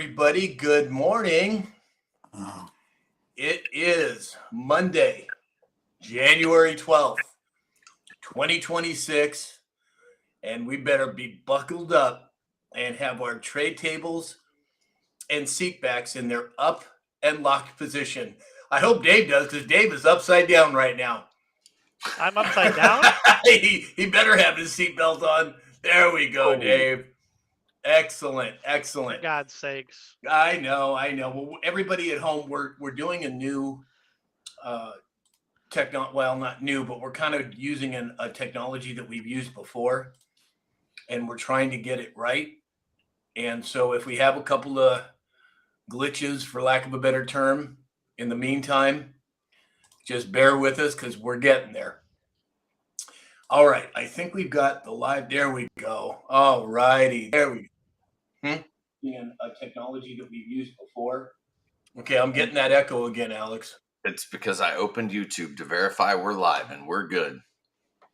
Everybody, good morning. Oh. It is Monday, January 12th, 2026, and we better be buckled up and have our tray tables and seat backs in their up and locked position. I hope Dave does because Dave is upside down right now. I'm upside down? he better have his seatbelt on. There we go, Dave. Excellent. For God's sakes. I know. Well, everybody at home, we're doing a new well, not new, but we're kind of using a technology that we've used before, and we're trying to get it right. And so if we have a couple of glitches, for lack of a better term, in the meantime, just bear with us because we're getting there. All right. I think we've got the live. There we go. All righty. There we go. A technology that we've used before. Okay, I'm getting that echo again, Alex. It's because I opened YouTube to verify we're live and we're good.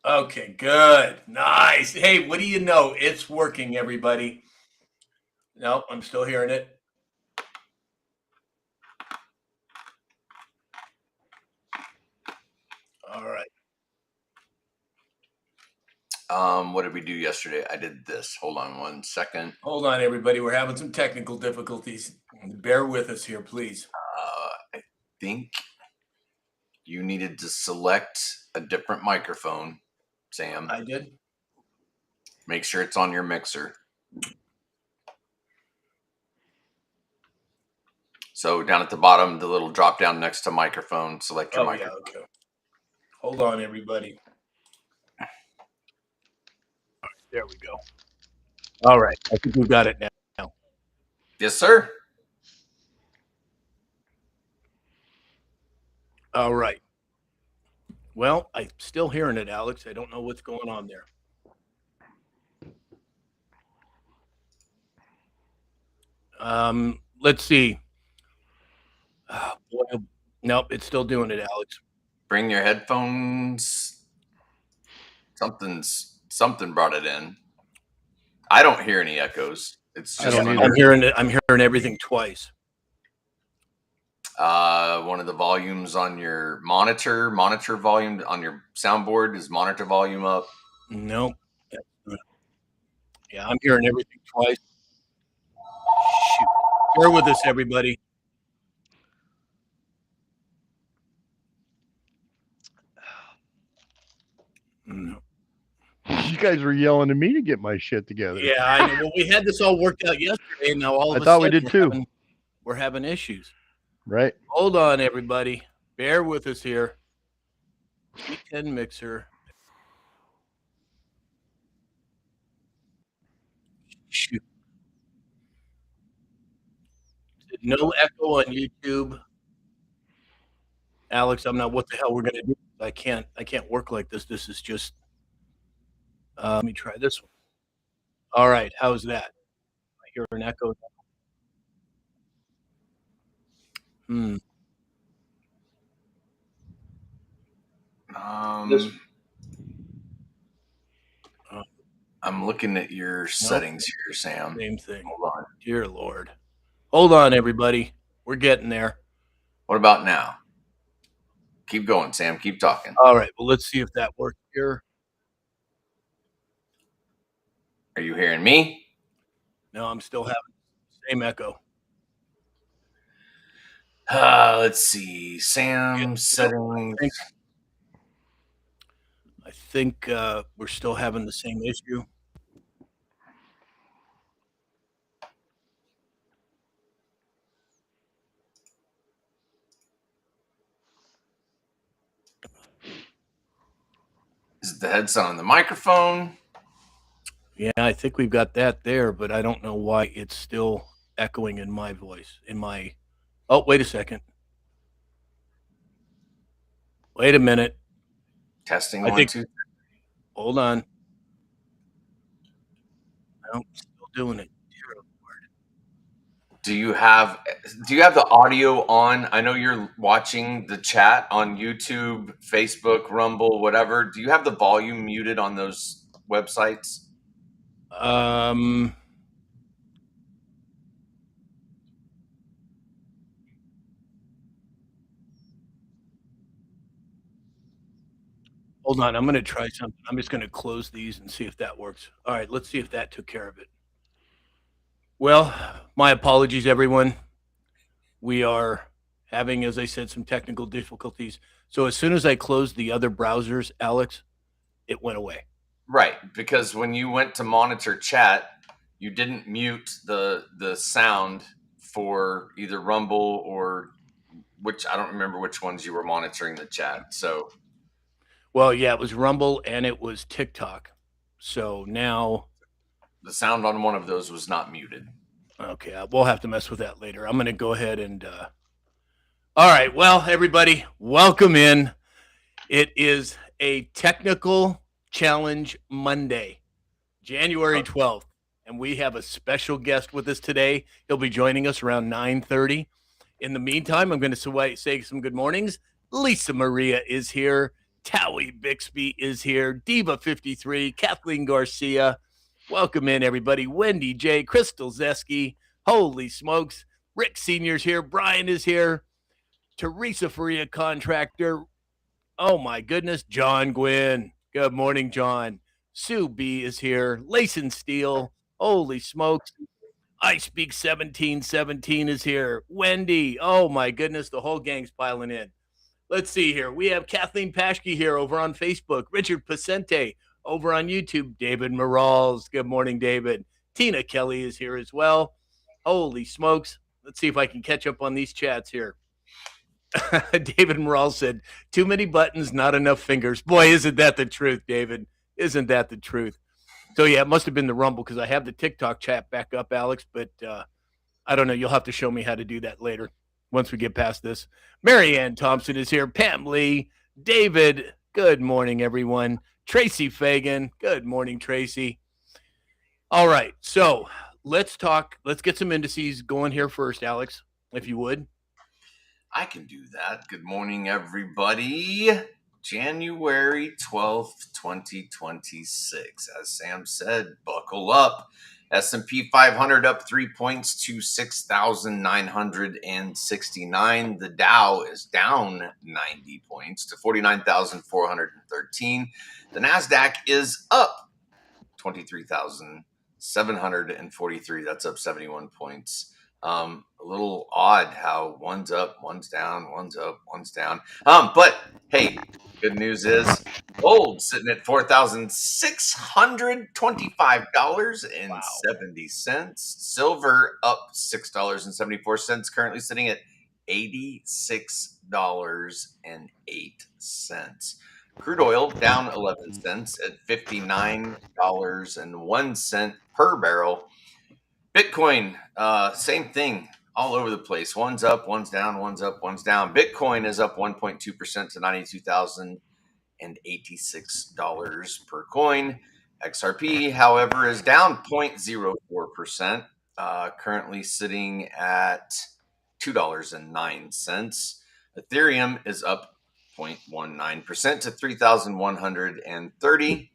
Okay, good. Nice. Hey, what do you know? It's working, everybody. No, I'm still hearing it. All right. What did we do yesterday? I did this. Hold on one second. Hold on, everybody. We're having some technical difficulties. Bear with us here, please. I think you needed to select a different microphone, Sam. I did. Make sure it's on your mixer. So down at the bottom, the little drop down next to microphone, select your microphone. Yeah, okay. Hold on, everybody. All right, there we go. All right. I think we've got it now. Yes, sir. All right. Well, I'm still hearing it, Alex. I don't know what's going on there. Let's see. Boy, nope, it's still doing it, Alex. Bring your headphones. Something brought it in. I don't hear any echoes. It's just I'm hearing everything twice. One of the volumes on your monitor volume on your soundboard, is monitor volume up? Nope. Yeah, I'm hearing everything twice. Shoot. Bear with us, everybody. No. You guys were yelling at me to get my shit together. Yeah, I know. Well, we had this all worked out yesterday, and now all of a sudden, I thought we did too. We're having issues. Right. Hold on, everybody. Bear with us here. P10 mixer. Shoot. No echo on YouTube. Alex, I'm not. What the hell we're gonna do? I can't work like this. This is just. Let me try this one. All right, how's that? I hear an echo. I'm looking at your settings here, Sam. Same thing. Hold on. Dear Lord. Hold on, everybody. We're getting there. What about now? Keep going, Sam. Keep talking. All right. Well, let's see if that works here. Are you hearing me? No, I'm still having the same echo. Let's see. Sam settings. I think we're still having the same issue. Is it the headset on the microphone? Yeah, I think we've got that there, but I don't know why it's still echoing in my voice. Oh, wait a second. Wait a minute. Testing 1, 2. Hold on. I'm still doing it. Do you have the audio on? I know you're watching the chat on YouTube, Facebook, Rumble, whatever. Do you have the volume muted on those websites? Hold on, I'm going to try something. I'm just going to close these and see if that works. All right, let's see if that took care of it. Well, my apologies, everyone. We are having, as I said, some technical difficulties. So as soon as I closed the other browsers, Alex, it went away. Right, because when you went to monitor chat, you didn't mute the sound for either Rumble or which I don't remember which ones you were monitoring the chat. So, well, yeah, it was Rumble and it was TikTok. So now the sound on one of those was not muted. Okay, we'll have to mess with that later. I'm going to go ahead and. All right, well, everybody, welcome in. It is a technical challenge Monday, January 12th, and we have a special guest with us today. He'll be joining us around 9:30. In the meantime, I'm going to say some good mornings. Lisa Maria is here. Towie Bixby is here. Diva 53, Kathleen Garcia. Welcome in, everybody. Wendy J, Crystal Zeski. Holy smokes. Rick Sr.'s here. Brian is here. Teresa Faria, contractor. Oh, my goodness. John Gwynn. Good morning, John. Sue B is here. Layson Steele. Holy smokes. I Speak 1717 is here. Wendy. Oh, my goodness. The whole gang's piling in. Let's see here. We have Kathleen Paschke here over on Facebook. Richard Pacente over on YouTube. David Morales. Good morning, David. Tina Kelly is here as well. Holy smokes. Let's see if I can catch up on these chats here. David Morales said, too many buttons, not enough fingers. Boy, isn't that the truth, David? Isn't that the truth? So, yeah, it must have been the Rumble because I have the TikTok chat back up, Alex, but I don't know. You'll have to show me how to do that later once we get past this. Mary Ann Thompson is here. Pam Lee. David, good morning, everyone. Tracy Fagan. Good morning, Tracy. All right, so let's talk. Let's get some indices going here first, Alex, if you would. I can do that. Good morning, everybody. January 12th, 2026. As Sam said, buckle up. S&P 500 up 3 points to 6,969. The Dow is down 90 points to 49,413. The NASDAQ is up 23,743. That's up 71 points. A little odd how one's up, one's down, one's up, one's down. But hey, good news is gold sitting at $4,625.70. Silver up $6.74, currently sitting at $86.08. Crude oil down 11 cents at $59.01 per barrel. Bitcoin, same thing, all over the place. One's up, one's down, one's up, one's down. Bitcoin is up 1.2% to $92,086 per coin. XRP, however, is down 0.04%, currently sitting at $2.09. Ethereum is up 0.19% to 3,130.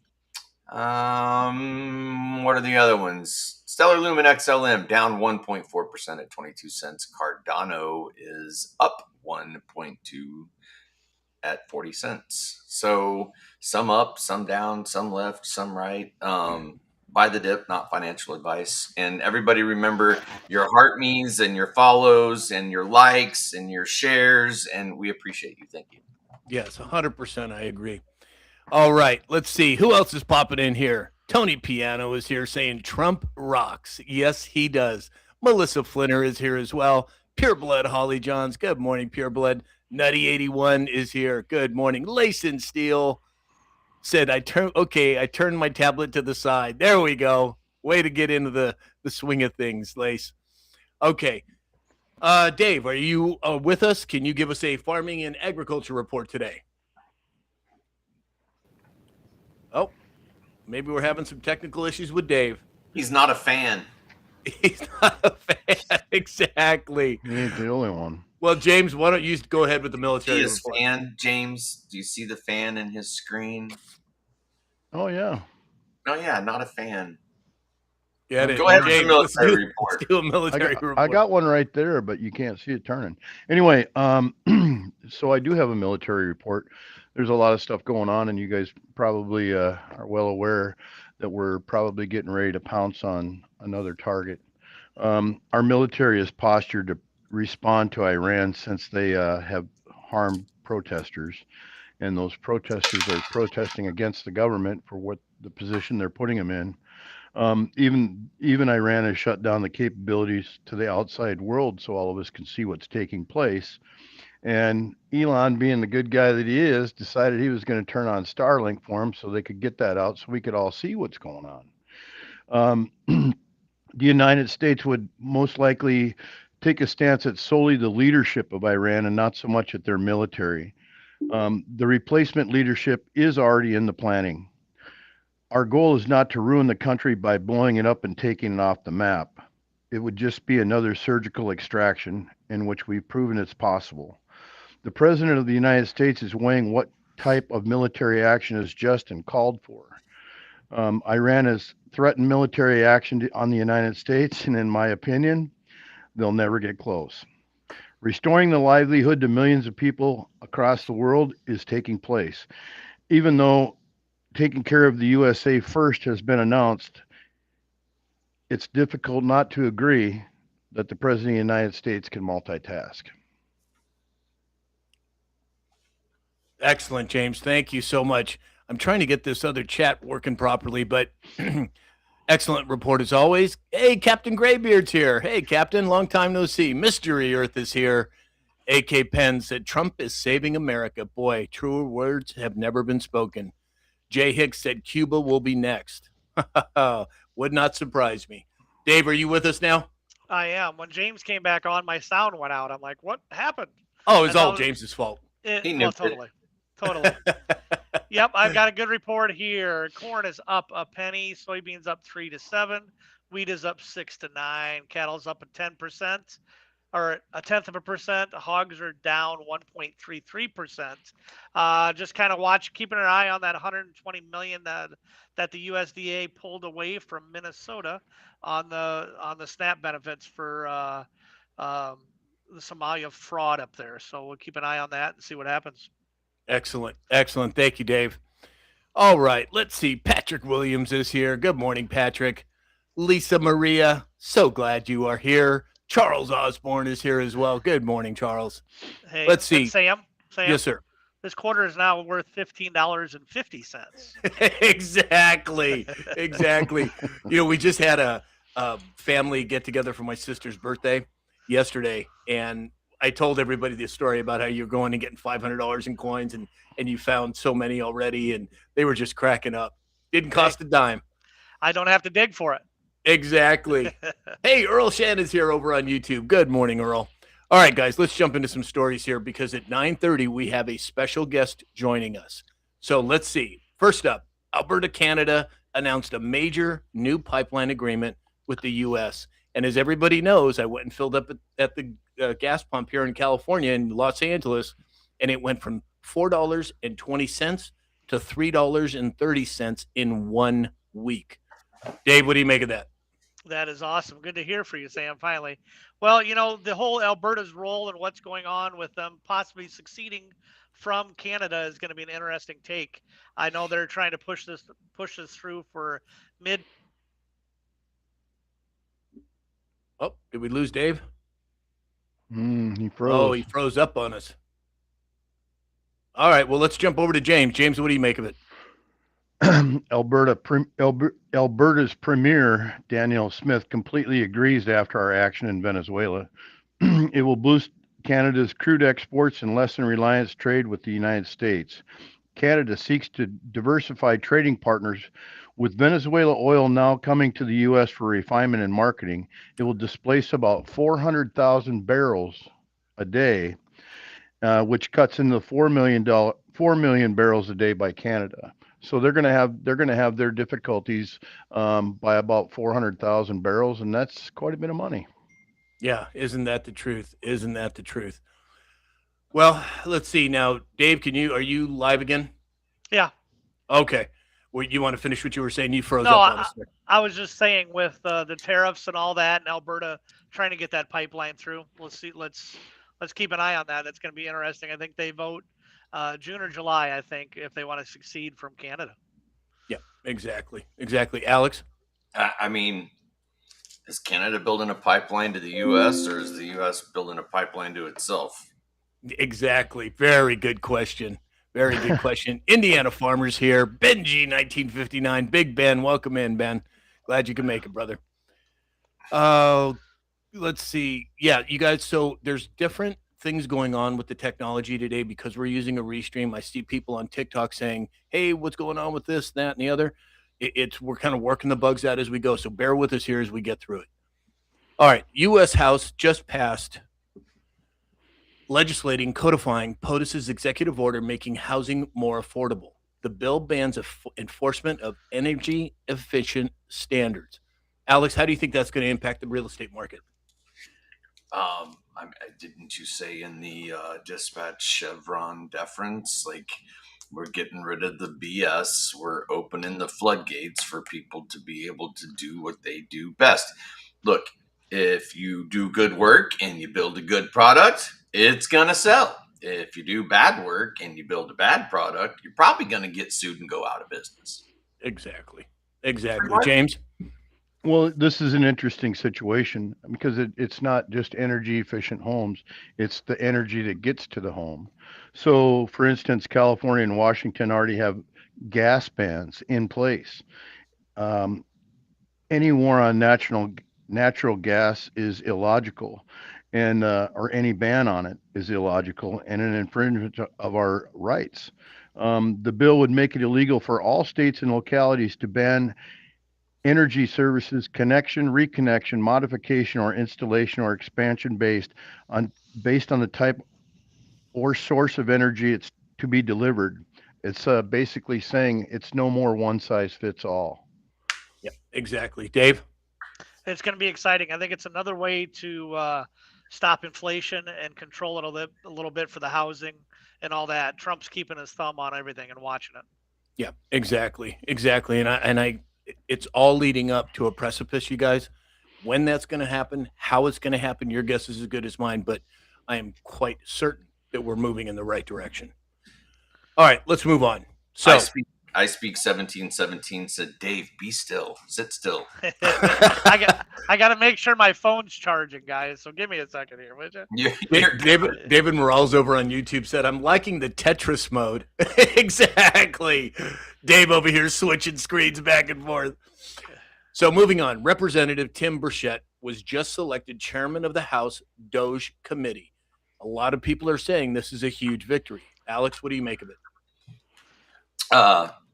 What are the other ones? Stellar Lumen XLM down 1.4% at 22 cents. Cardano is up 1.2 at 40 cents. So some up, some down, some left, some right. Buy the dip, not financial advice. And everybody remember your heart me's and your follows and your likes and your shares. And we appreciate you. Thank you. Yes, 100%. I agree. All right, let's see. Who else is popping in here? Tony Piano is here saying Trump rocks. Yes, he does. Melissa Flinner is here as well. Pure Blood Holly Johns. Good morning, Pure Blood. Nutty 81 is here. Good morning. Layson Steele said, I turned my tablet to the side. There we go. Way to get into the swing of things, Lace. Okay. Dave, are you with us? Can you give us a farming and agriculture report today? Oh, maybe we're having some technical issues with Dave. He's not a fan. He's not a fan. Exactly. He ain't the only one. Well, James, why don't you go ahead with the military He is report? fan, James. Do you see the fan in his screen? Oh, yeah. Oh, yeah, not a fan. Yeah, Go ahead with the James, military report. Let's do a military report. I got one right there, but you can't see it turning. Anyway, so I do have a military report. there's a lot of stuff going on, and you guys probably are well aware that we're probably getting ready to pounce on another target. Our military is postured to respond to Iran since they have harmed protesters, and those protesters are protesting against the government for what the position they're putting them in. Even Iran has shut down the capabilities to the outside world, so all of us can see what's taking place. And Elon, being the good guy that he is, decided he was going to turn on Starlink for him so they could get that out so we could all see what's going on. The United States would most likely take a stance at solely the leadership of Iran and not so much at their military. The replacement leadership is already in the planning. Our goal is not to ruin the country by blowing it up and taking it off the map. It would just be another surgical extraction in which we've proven it's possible. The President of the United States is weighing what type of military action is just and called for. Iran has threatened military action on the United States, and in my opinion, they'll never get close. Restoring the livelihood to millions of people across the world is taking place. Even though taking care of the USA first has been announced, it's difficult not to agree that the President of the United States can multitask. Excellent, James. Thank you so much. I'm trying to get this other chat working properly, but excellent report as always. Hey, Captain Graybeard's here. Hey, Captain, long time no see. Mystery Earth is here. AK Penn said, Trump is saving America. Boy, truer words have never been spoken. Jay Hicks said, Cuba will be next. Would not surprise me. Dave, are you with us now? I am. When James came back on, my sound went out. I'm like, what happened? Oh, it's all James's fault. He Well, nuked it. totally. Yep, I've got a good report here. Corn is up a penny. Soybeans up 3 to 7. Wheat is up 6 to 9. Cattle's up 10%, or 0.1%. Hogs are down 1.33%. Just kind of keeping an eye on that 120 million that the USDA pulled away from Minnesota on the SNAP benefits for the Somalia fraud up there. So we'll keep an eye on that and see what happens. Excellent. Excellent. Thank you, Dave. All right. Let's see. Patrick Williams is here. Good morning, Patrick. Lisa Maria, so glad you are here. Charles Osborne is here as well. Good morning, Charles. Hey, let's see. Sam. Yes, sir. This quarter is now worth $15.50. Exactly. We just had a family get together for my sister's birthday yesterday, and I told everybody this story about how you're going and getting $500 in coins, and you found so many already, and they were just cracking up. Didn't cost a dime. I don't have to dig for it. Exactly. Hey, Earl Shannon's here over on YouTube. Good morning, Earl. All right, guys, let's jump into some stories here because at 9:30 we have a special guest joining us. So let's see. First up, Alberta, Canada announced a major new pipeline agreement with the U.S. And as everybody knows, I went and filled up at the gas pump here in California in Los Angeles, and it went from $4.20 to $3.30 in 1 week. Dave, what do you make of that? That is awesome. Good to hear from you, Sam, finally. Well, the whole Alberta's role and what's going on with them possibly succeeding from Canada is going to be an interesting take. I know they're trying to push this through for mid. Oh, did we lose Dave? He froze. Oh, he froze up on us. All right, well, let's jump over to James. James, what do you make of it? Alberta's Premier, Danielle Smith, completely agrees after our action in Venezuela. It will boost Canada's crude exports and lessen reliance trade with the United States. Canada seeks to diversify trading partners. With Venezuela oil now coming to the U.S. for refinement and marketing, it will displace about 400,000 barrels a day, which cuts into 4 million barrels a day by Canada. So they're going to have their difficulties by about 400,000 barrels, and that's quite a bit of money. Yeah, isn't that the truth? Isn't that the truth? Well, let's see now, Dave. Are you live again? Yeah. Okay. Well, you want to finish what you were saying? You froze No, up on us there. I was just saying with the tariffs and all that, and Alberta trying to get that pipeline through. Let's see. Let's keep an eye on that. That's going to be interesting. I think they vote June or July, I think, if they want to succeed from Canada. Yeah, exactly. Exactly. Alex? I mean, is Canada building a pipeline to the U.S. or is the U.S. building a pipeline to itself? Exactly. Very good question. Very good question. Indiana Farmers here. Benji, 1959. Big Ben. Welcome in, Ben. Glad you can make it, brother. Let's see. Yeah, you guys. So there's different things going on with the technology today because we're using a restream. I see people on TikTok saying, "Hey, what's going on with this, that, and the other?" We're kind of working the bugs out as we go. So bear with us here as we get through it. All right. U.S. House just passed legislating, codifying POTUS's executive order making housing more affordable. The bill bans enforcement of energy efficient standards. Alex, how do you think that's going to impact the real estate market? Didn't you say in the dispatch Chevron deference, like we're getting rid of the BS, we're opening the floodgates for people to be able to do what they do best. Look, if you do good work and you build a good product, it's gonna sell. If you do bad work and you build a bad product, you're probably gonna get sued and go out of business. Exactly. James? Well, this is an interesting situation because it's not just energy efficient homes, it's the energy that gets to the home. So, for instance, California and Washington already have gas bans in place. Um, any war on natural gas is illogical, and or any ban on it is illogical and an infringement of our rights. The bill would make it illegal for all states and localities to ban energy services connection, reconnection, modification, or installation or expansion based on the type or source of energy it's to be delivered. It's basically saying it's no more one size fits all. Yeah, exactly. Dave? It's going to be exciting. I think it's another way to stop inflation and control it a little bit for the housing and all that. Trump's keeping his thumb on everything and watching it. Yeah, exactly. And it's all leading up to a precipice, you guys. When that's going to happen, how it's going to happen, your guess is as good as mine, but I am quite certain that we're moving in the right direction. All right, let's move on. So I speak 1717 said, Dave, be still, sit still. I got to make sure my phone's charging, guys. So give me a second here, would you? David Morales over on YouTube said, I'm liking the Tetris mode. Exactly. Dave over here switching screens back and forth. So moving on, Representative Tim Burchett was just selected chairman of the House DOGE Committee. A lot of people are saying this is a huge victory. Alex, what do you make of it?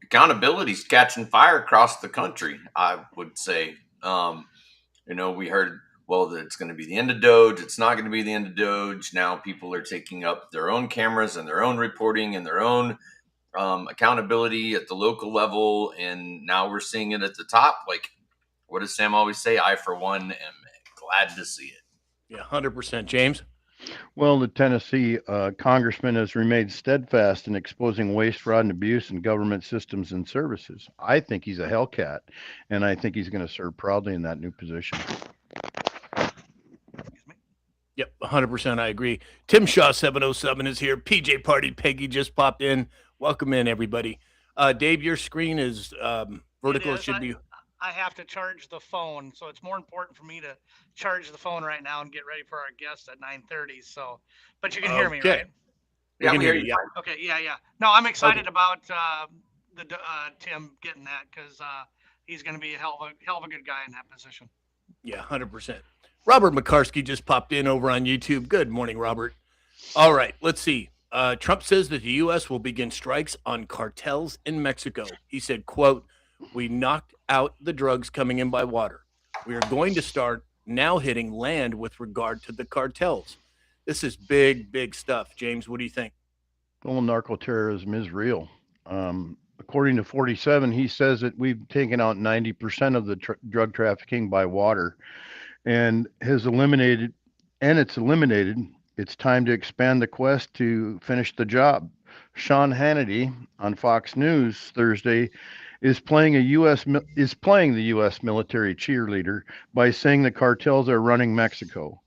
Accountability's catching fire across the country, I would say. We heard, well, that it's going to be the end of Doge. It's not going to be the end of Doge. Now people are taking up their own cameras and their own reporting and their own accountability at the local level. And now we're seeing it at the top. Like, what does Sam always say? I, for one, am glad to see it. Yeah, 100%. James? Well, the Tennessee congressman has remained steadfast in exposing waste, fraud, and abuse in government systems and services. I think he's a Hellcat, and I think he's going to serve proudly in that new position. Yep, 100%. I agree. Tim Shaw 707 is here. PJ Party Peggy just popped in. Welcome in, everybody. Dave, your screen is vertical. It should be. I have to charge the phone, so it's more important for me to charge the phone right now and get ready for our guest at 9:30. So, but you can hear me, right? Yeah, we hear you. Okay, yeah. No, I'm excited about Tim getting that because he's going to be a hell of a good guy in that position. Yeah, 100%. Robert McCarsky just popped in over on YouTube. Good morning, Robert. All right, let's see. Trump says that the U.S. will begin strikes on cartels in Mexico. He said, quote, "We knocked out the drugs coming in by water. We are going to start now hitting land with regard to the cartels." This is big, big stuff. James, what do you think? Well, narco-terrorism is real. According to 47, he says that we've taken out 90% of the drug trafficking by water and it's eliminated. It's time to expand the quest to finish the job. Sean Hannity on Fox News Thursday is playing the U.S. military cheerleader by saying the cartels are running Mexico.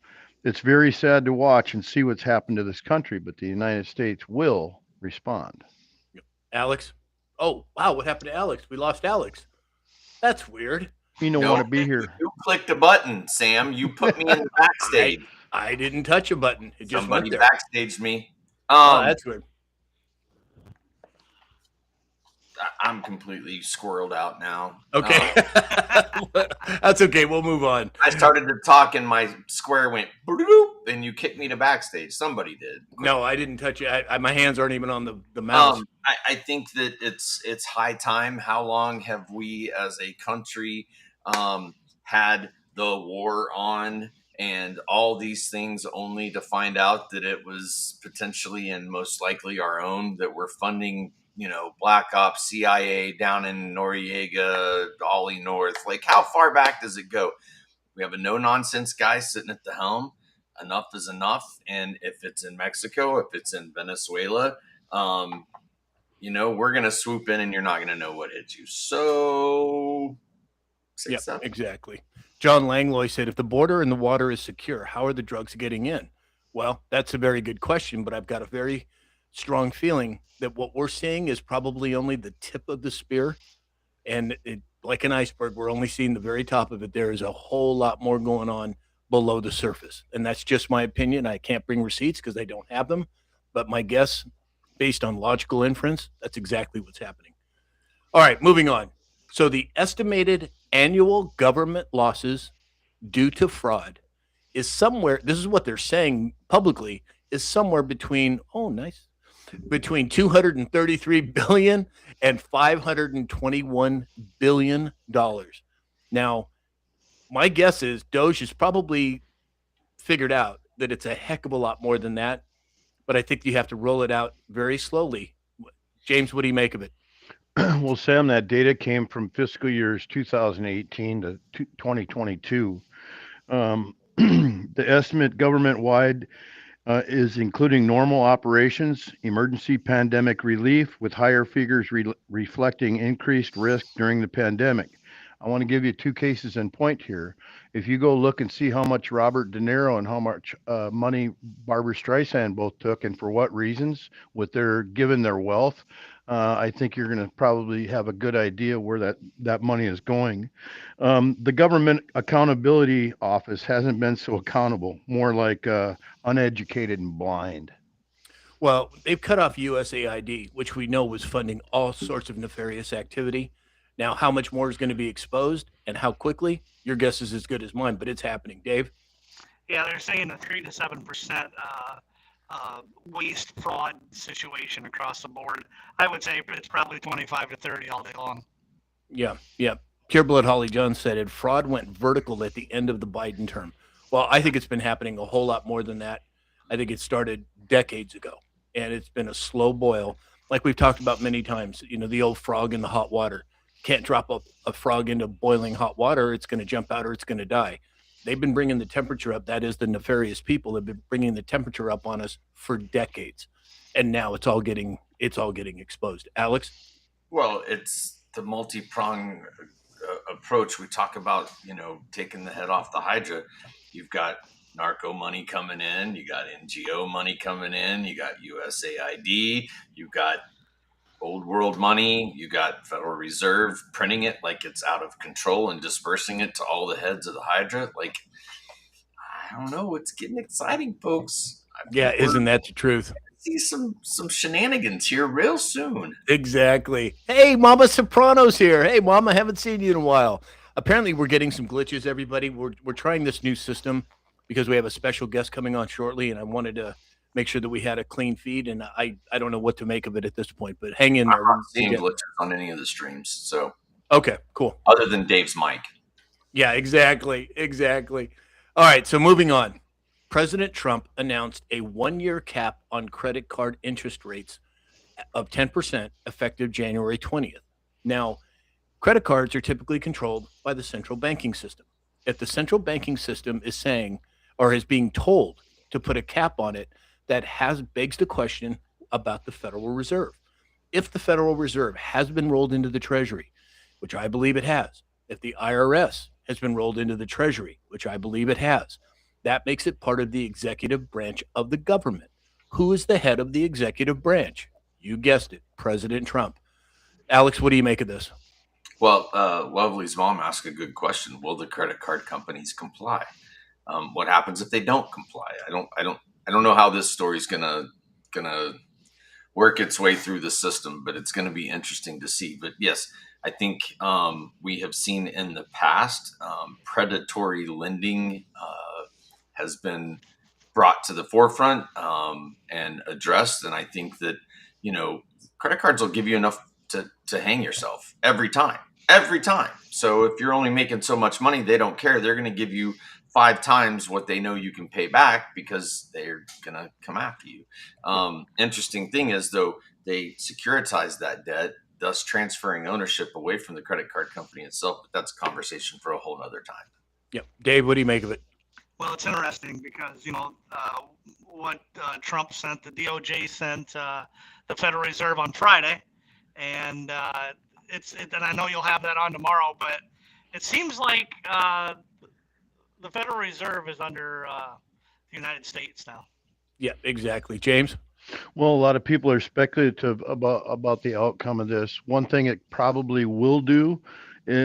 It's very sad to watch and see what's happened to this country, but the United States will respond. Alex? Oh, wow. What happened to Alex? We lost Alex. That's weird. He don't No, want to be here. You clicked a button, Sam. You put me in the backstage. I didn't touch a button. It just Somebody went there. backstaged me. Oh, that's weird. I'm completely squirreled out now. Okay. That's okay. We'll move on. I started to talk and my square went bloop, and you kicked me to backstage. Somebody did. No, I didn't touch it. My hands aren't even on the mouse. I think that it's high time. How long have we as a country had the war on and all these things only to find out that it was potentially and most likely our own, that we're funding, Black Ops, CIA down in Noriega, Ollie North? Like, how far back does it go? We have a no-nonsense guy sitting at the helm. Enough is enough. And if it's in Mexico, if it's in Venezuela, we're going to swoop in and you're not going to know what hit you. So, Yeah, exactly. John Langlois said, if the border and the water is secure, how are the drugs getting in? Well, that's a very good question, but I've got a very strong feeling that what we're seeing is probably only the tip of the spear. And like an iceberg, we're only seeing the very top of it. There is a whole lot more going on below the surface. And that's just my opinion. I can't bring receipts because I don't have them. But my guess, based on logical inference, that's exactly what's happening. All right, moving on. So the estimated annual government losses due to fraud is somewhere, this is what they're saying publicly, is somewhere between, between 233 billion and 521 billion dollars. Now, my guess is Doge has probably figured out that it's a heck of a lot more than that, but I think you have to roll it out very slowly. James, what do you make of it? Well, Sam, that data came from fiscal years 2018 to 2022. The estimate government-wide is including normal operations, emergency pandemic relief, with higher figures reflecting increased risk during the pandemic. I want to give you two cases in point here. If you go look and see how much Robert De Niro and how much money Barbara Streisand both took and for what reasons, given their wealth, I think you're going to probably have a good idea where that money is going. The Government Accountability Office hasn't been so accountable, more like uneducated and blind. Well, they've cut off USAID, which we know was funding all sorts of nefarious activity. Now, how much more is going to be exposed and how quickly? Your guess is as good as mine, but it's happening. Dave? Yeah, they're saying a 3 to 7% waste fraud situation across the board. I would say it's probably 25 to 30 all day long. Yeah. Pure Blood Holly Jones said it. Fraud went vertical at the end of the Biden term. Well, I think it's been happening a whole lot more than that. I think it started decades ago, and it's been a slow boil. Like we've talked about many times, the old frog in the hot water. Can't drop a frog into boiling hot water. It's going to jump out or it's going to die. They've been bringing the temperature up. That is, the nefarious people have been bringing the temperature up on us for decades. And now it's all getting exposed. Alex? Well, it's the multi-pronged approach. We talk about, taking the head off the Hydra. You've got narco money coming in. You got NGO money coming in. You got USAID. You've got old world money. You got Federal Reserve printing it like it's out of control and dispersing it to all the heads of the Hydra. Like, I don't know. It's getting exciting, folks. Yeah, isn't that the truth? See some shenanigans here real soon. Exactly. Hey, Mama Soprano's here. Hey, Mama, haven't seen you in a while. Apparently, we're getting some glitches, everybody. We're trying this new system because we have a special guest coming on shortly, and I wanted to make sure that we had a clean feed, and I don't know what to make of it at this point, but hang in there. I'm not seeing glitches on any of the streams, so. Okay, cool. Other than Dave's mic. Yeah, exactly. All right, so moving on. President Trump announced a 1-year cap on credit card interest rates of 10% effective January 20th. Now, credit cards are typically controlled by the central banking system. If the central banking system is saying, or is being told to put a cap on it, that begs the question about the Federal Reserve. If the Federal Reserve has been rolled into the Treasury, which I believe it has, if the IRS has been rolled into the Treasury, which I believe it has, that makes it part of the executive branch of the government. Who is the head of the executive branch? You guessed it, President Trump. Alex, what do you make of this? Well, Lovely's mom asked a good question. Will the credit card companies comply? What happens if they don't comply? I don't know how this story's gonna work its way through the system, but it's going to be interesting to see. But yes, I think we have seen in the past predatory lending has been brought to the forefront and addressed. And I think that, credit cards will give you enough to hang yourself every time. Every time. So if you're only making so much money, they don't care. They're going to give you 5 times what they know you can pay back because they're going to come after you. Interesting thing is, though, they securitize that debt, thus transferring ownership away from the credit card company itself. But that's a conversation for a whole nother time. Yep. Dave, what do you make of it? Well, it's interesting because, what Trump sent, the DOJ sent the Federal Reserve on Friday. And and I know you'll have that on tomorrow, but it seems like the Federal Reserve is under the United States now. Yeah, exactly. James? Well, a lot of people are speculative about the outcome of this. One thing it probably will do,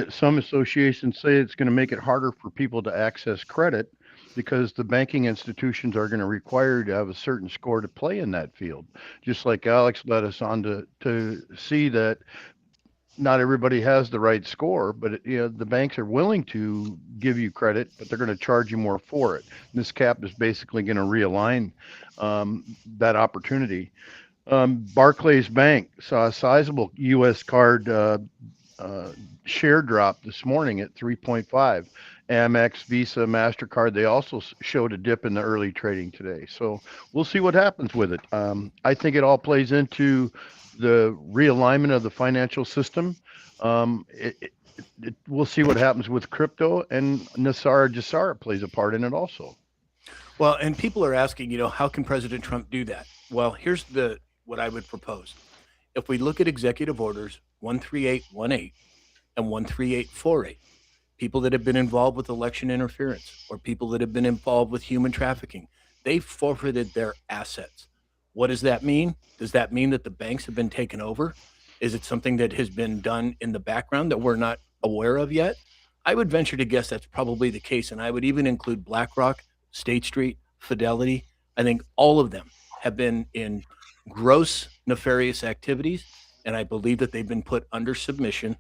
some associations say it's going to make it harder for people to access credit because the banking institutions are going to require you to have a certain score to play in that field. Just like Alex led us on to see that not everybody has the right score, but the banks are willing to give you credit, but they're going to charge you more for it. This cap is basically going to realign that opportunity. Barclays Bank saw a sizable U.S. card share drop this morning at 3.5. Amex, Visa, MasterCard, they also showed a dip in the early trading today. So we'll see what happens with it. I think it all plays into the realignment of the financial system. We'll see what happens with crypto, and Nassar Jassara plays a part in it also. Well, and people are asking, how can President Trump do that? Well, here's what I would propose. If we look at executive orders 13818 and 13848, people that have been involved with election interference or people that have been involved with human trafficking, they forfeited their assets. What does that mean? Does that mean that the banks have been taken over? Is it something that has been done in the background that we're not aware of yet? I would venture to guess that's probably the case. And I would even include BlackRock, State Street, Fidelity. I think all of them have been in gross nefarious activities. And I believe that they've been put under submission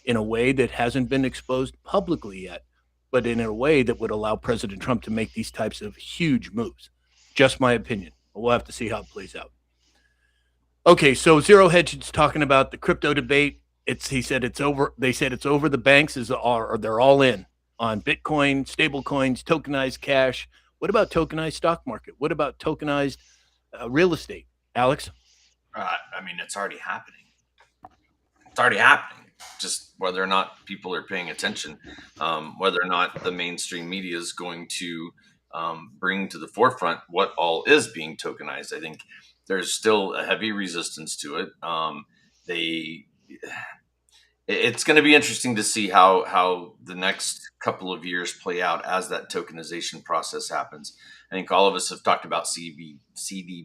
in a way that hasn't been exposed publicly yet, but in a way that would allow President Trump to make these types of huge moves. Just my opinion. We'll have to see how it plays out. Okay, so Zero Hedge is talking about the crypto debate. He said it's over. They said it's over. The banks or they're all in on Bitcoin, stable coins, tokenized cash. What about tokenized stock market? What about tokenized real estate? Alex? It's already happening. It's already happening. Just whether or not people are paying attention, whether or not the mainstream media is going to bring to the forefront what all is being tokenized. I think there's still a heavy resistance to it. It's going to be interesting to see how the next couple of years play out as that tokenization process happens. I think all of us have talked about CBDCs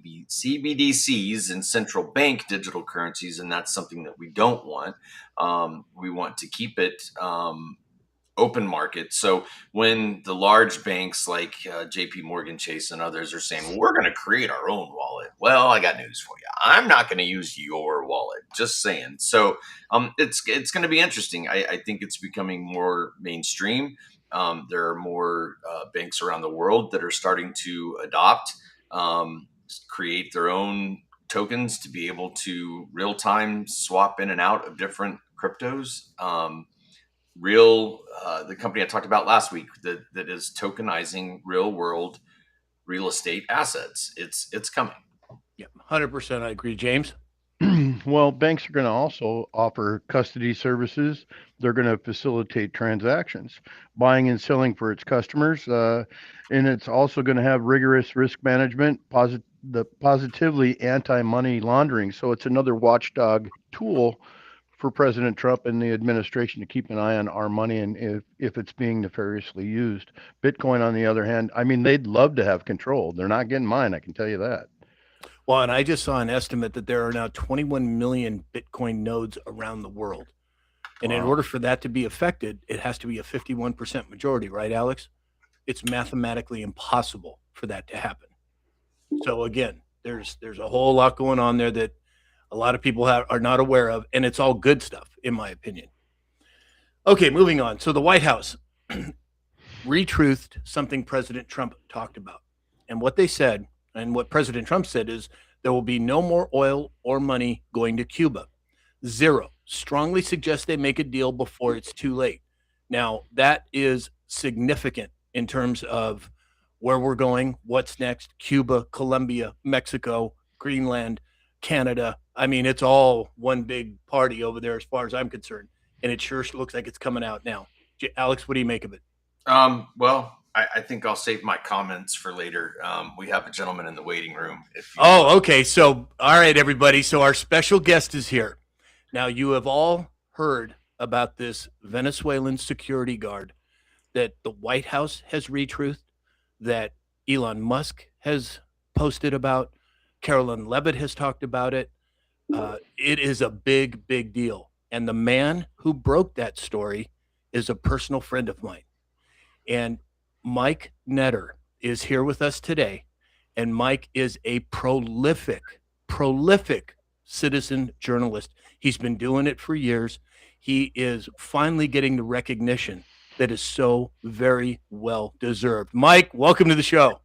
and central bank digital currencies, and that's something that we don't want. We want to keep it open market. So when the large banks like JP Morgan Chase and others are saying, well, we're going to create our own wallet. Well, I got news for you. I'm not going to use your wallet. Just saying. So it's going to be interesting. I think it's becoming more mainstream. There are more banks around the world that are starting to adopt, create their own tokens to be able to real-time swap in and out of different cryptos. The company I talked about last week that is tokenizing real world real estate assets. It's coming. Yeah, 100%. I agree. James? Well, banks are going to also offer custody services. They're going to facilitate transactions, buying and selling for its customers. And it's also going to have rigorous risk management, positively anti-money laundering. So it's another watchdog tool for President Trump and the administration to keep an eye on our money and if it's being nefariously used. Bitcoin, on the other hand, they'd love to have control. They're not getting mine, I can tell you that. Well, and I just saw an estimate that there are now 21 million Bitcoin nodes around the world. And in Wow. order for that to be affected, it has to be a 51% majority, right, Alex? It's mathematically impossible for that to happen. So again, there's a whole lot going on there that a lot of people are not aware of, and it's all good stuff, in my opinion. Okay, moving on. So the White House retruthed something President Trump talked about. And what they said, and what President Trump said, is there will be no more oil or money going to Cuba. Zero. Strongly suggest they make a deal before it's too late. Now, that is significant in terms of where we're going, what's next, Cuba, Colombia, Mexico, Greenland, Canada. I mean, it's all one big party over there as far as I'm concerned. And it sure looks like it's coming out now. Alex, what do you make of it? Well, I think I'll save my comments for later. We have a gentleman in the waiting room. Okay. So, all right, everybody. So our special guest is here. Now, you have all heard about this Venezuelan security guard that the White House has retruthed, that Elon Musk has posted about, Carolyn Levitt has talked about it. It is a big, big deal. And the man who broke that story is a personal friend of mine. And Mike Netter is here with us today. And Mike is a prolific citizen journalist. He's been doing it for years. He is finally getting the recognition that is so very well deserved. Mike, welcome to the show.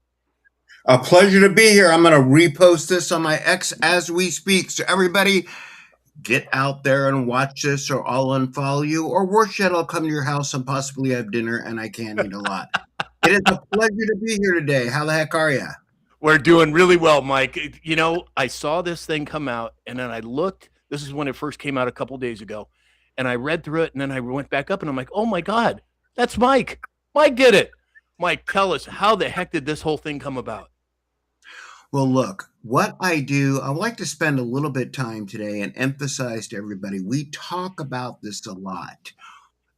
A pleasure to be here. I'm going to repost this on my X as we speak. So everybody get out there and watch this, or I'll unfollow you, or worse yet, I'll come to your house and possibly have dinner, and I can eat a lot. It is a pleasure to be here today. How the heck are you? We're doing really well, Mike. You know, I saw this thing come out, and then I looked. This is when it first came out a couple days ago. And I read through it, and then I went back up, and I'm like, oh, my God, that's Mike. Mike did it. Mike, tell us, how the heck did this whole thing come about? Well, look, what I do, I like to spend a little bit of time today and emphasize to everybody, we talk about this a lot,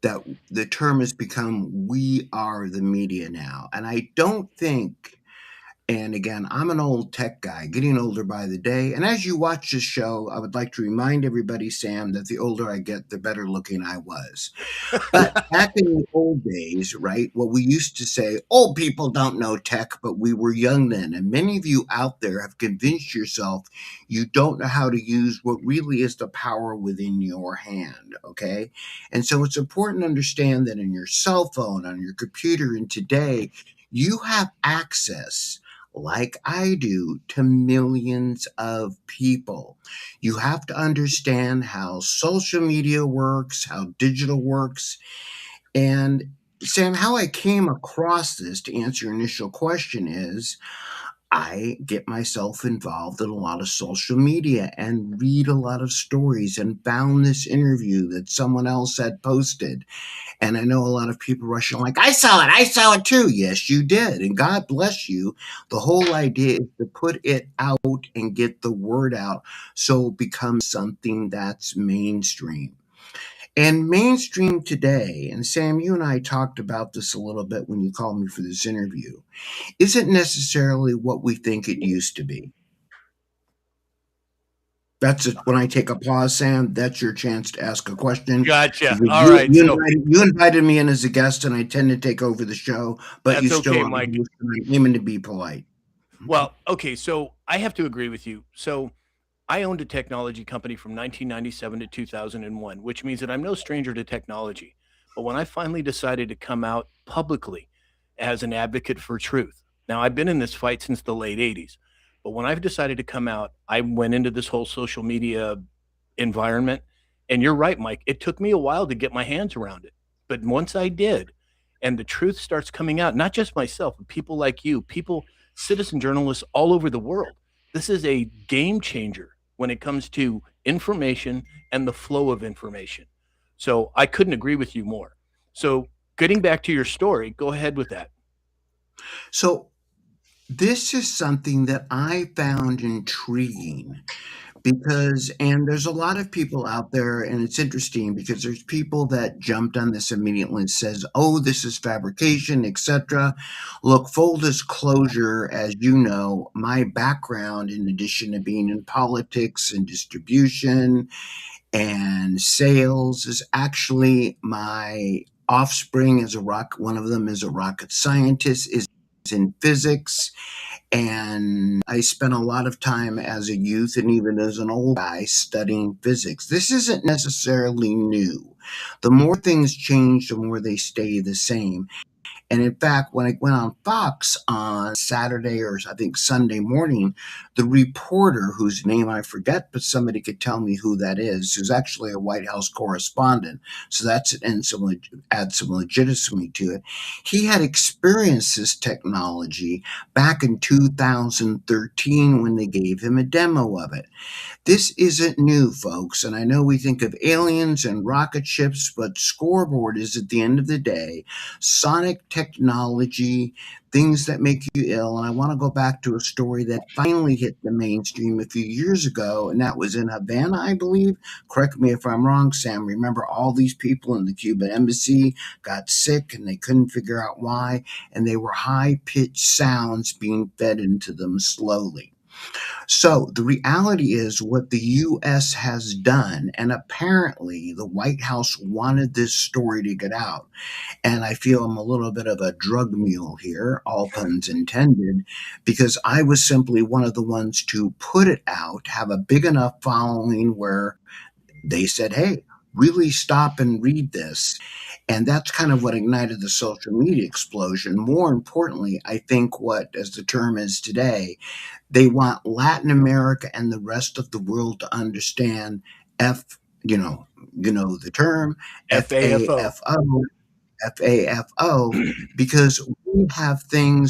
that the term has become, we are the media now. And I don't think, and again, I'm an old tech guy, getting older by the day. And as you watch this show, I would like to remind everybody, Sam, that the older I get, the better looking I was. But back in the old days, right, what we used to say, old people don't know tech, but we were young then. And many of you out there have convinced yourself you don't know how to use what really is the power within your hand, okay? And so it's important to understand that in your cell phone, on your computer, and today, you have access, like I do, to millions of people. You have to understand how social media works, how digital works. And Sam, how I came across this, to answer your initial question, is I get myself involved in a lot of social media and read a lot of stories, and found this interview that someone else had posted. And I know a lot of people rushing like, I saw it too. Yes, you did. And God bless you. The whole idea is to put it out and get the word out so it becomes something that's mainstream. And mainstream today, and Sam, you and I talked about this a little bit when you called me for this interview, isn't necessarily what we think it used to be. That's it. When I take a pause, Sam, that's your chance to ask a question. Gotcha. Because All right. So you invited me in as a guest, and I tend to take over the show, but you That's still okay, are Mike. aiming to be polite. well, okay. So I have to agree with you. So I owned a technology company from 1997 to 2001, which means that I'm no stranger to technology. But when I finally decided to come out publicly as an advocate for truth, now I've been in this fight since the late 80s. But when I've decided to come out, I went into this whole social media environment. And you're right, Mike. It took me a while to get my hands around it. But once I did, and the truth starts coming out, not just myself, but people like you, citizen journalists all over the world. This is a game changer when it comes to information and the flow of information. So I couldn't agree with you more. So getting back to your story, go ahead with that. So this is something that I found intriguing, because, and there's a lot of people out there, and it's interesting because there's people that jumped on this immediately and says, oh, this is fabrication, etc. Look, full disclosure, as you know, my background, in addition to being in politics and distribution and sales, is actually my offspring is one of them is a rocket scientist, is in physics. And I spent a lot of time as a youth and even as an old guy studying physics. This isn't necessarily new. The more things change, the more they stay the same. And in fact, when I went on Fox on Saturday or I think Sunday morning, the reporter, whose name I forget, but somebody could tell me who that is, who's actually a White House correspondent, so that's adds some legitimacy to it. He had experienced this technology back in 2013 when they gave him a demo of it. This isn't new, folks, and I know we think of aliens and rocket ships, but scoreboard is, at the end of the day, sonic technology, things that make you ill. And I want to go back to a story that finally hit the mainstream a few years ago, and that was in Havana, I believe. Correct me if I'm wrong, Sam. Remember, all these people in the Cuban embassy got sick and they couldn't figure out why, and they were high-pitched sounds being fed into them slowly. So the reality is what the U.S. has done, and apparently the White House wanted this story to get out. And I feel I'm a little bit of a drug mule here, all puns intended, because I was simply one of the ones to put it out, have a big enough following where they said, hey, really stop and read this. And that's kind of what ignited the social media explosion. More importantly, I think what, as the term is today, they want Latin America and the rest of the world to understand you know the term FAFO. FAFO, because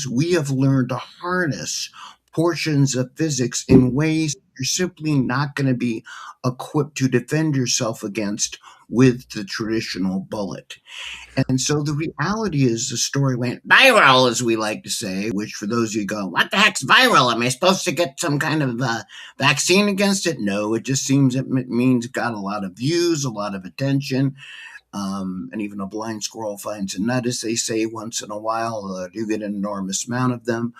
we have learned to harness portions of physics in ways you're simply not going to be equipped to defend yourself against with the traditional bullet. And so the reality is the story went viral, as we like to say, which for those of you go, what the heck's viral? Am I supposed to get some kind of vaccine against it? No, it just seems it means it got a lot of views, a lot of attention. And even a blind squirrel finds a nut, as they say once in a while. You get an enormous amount of them.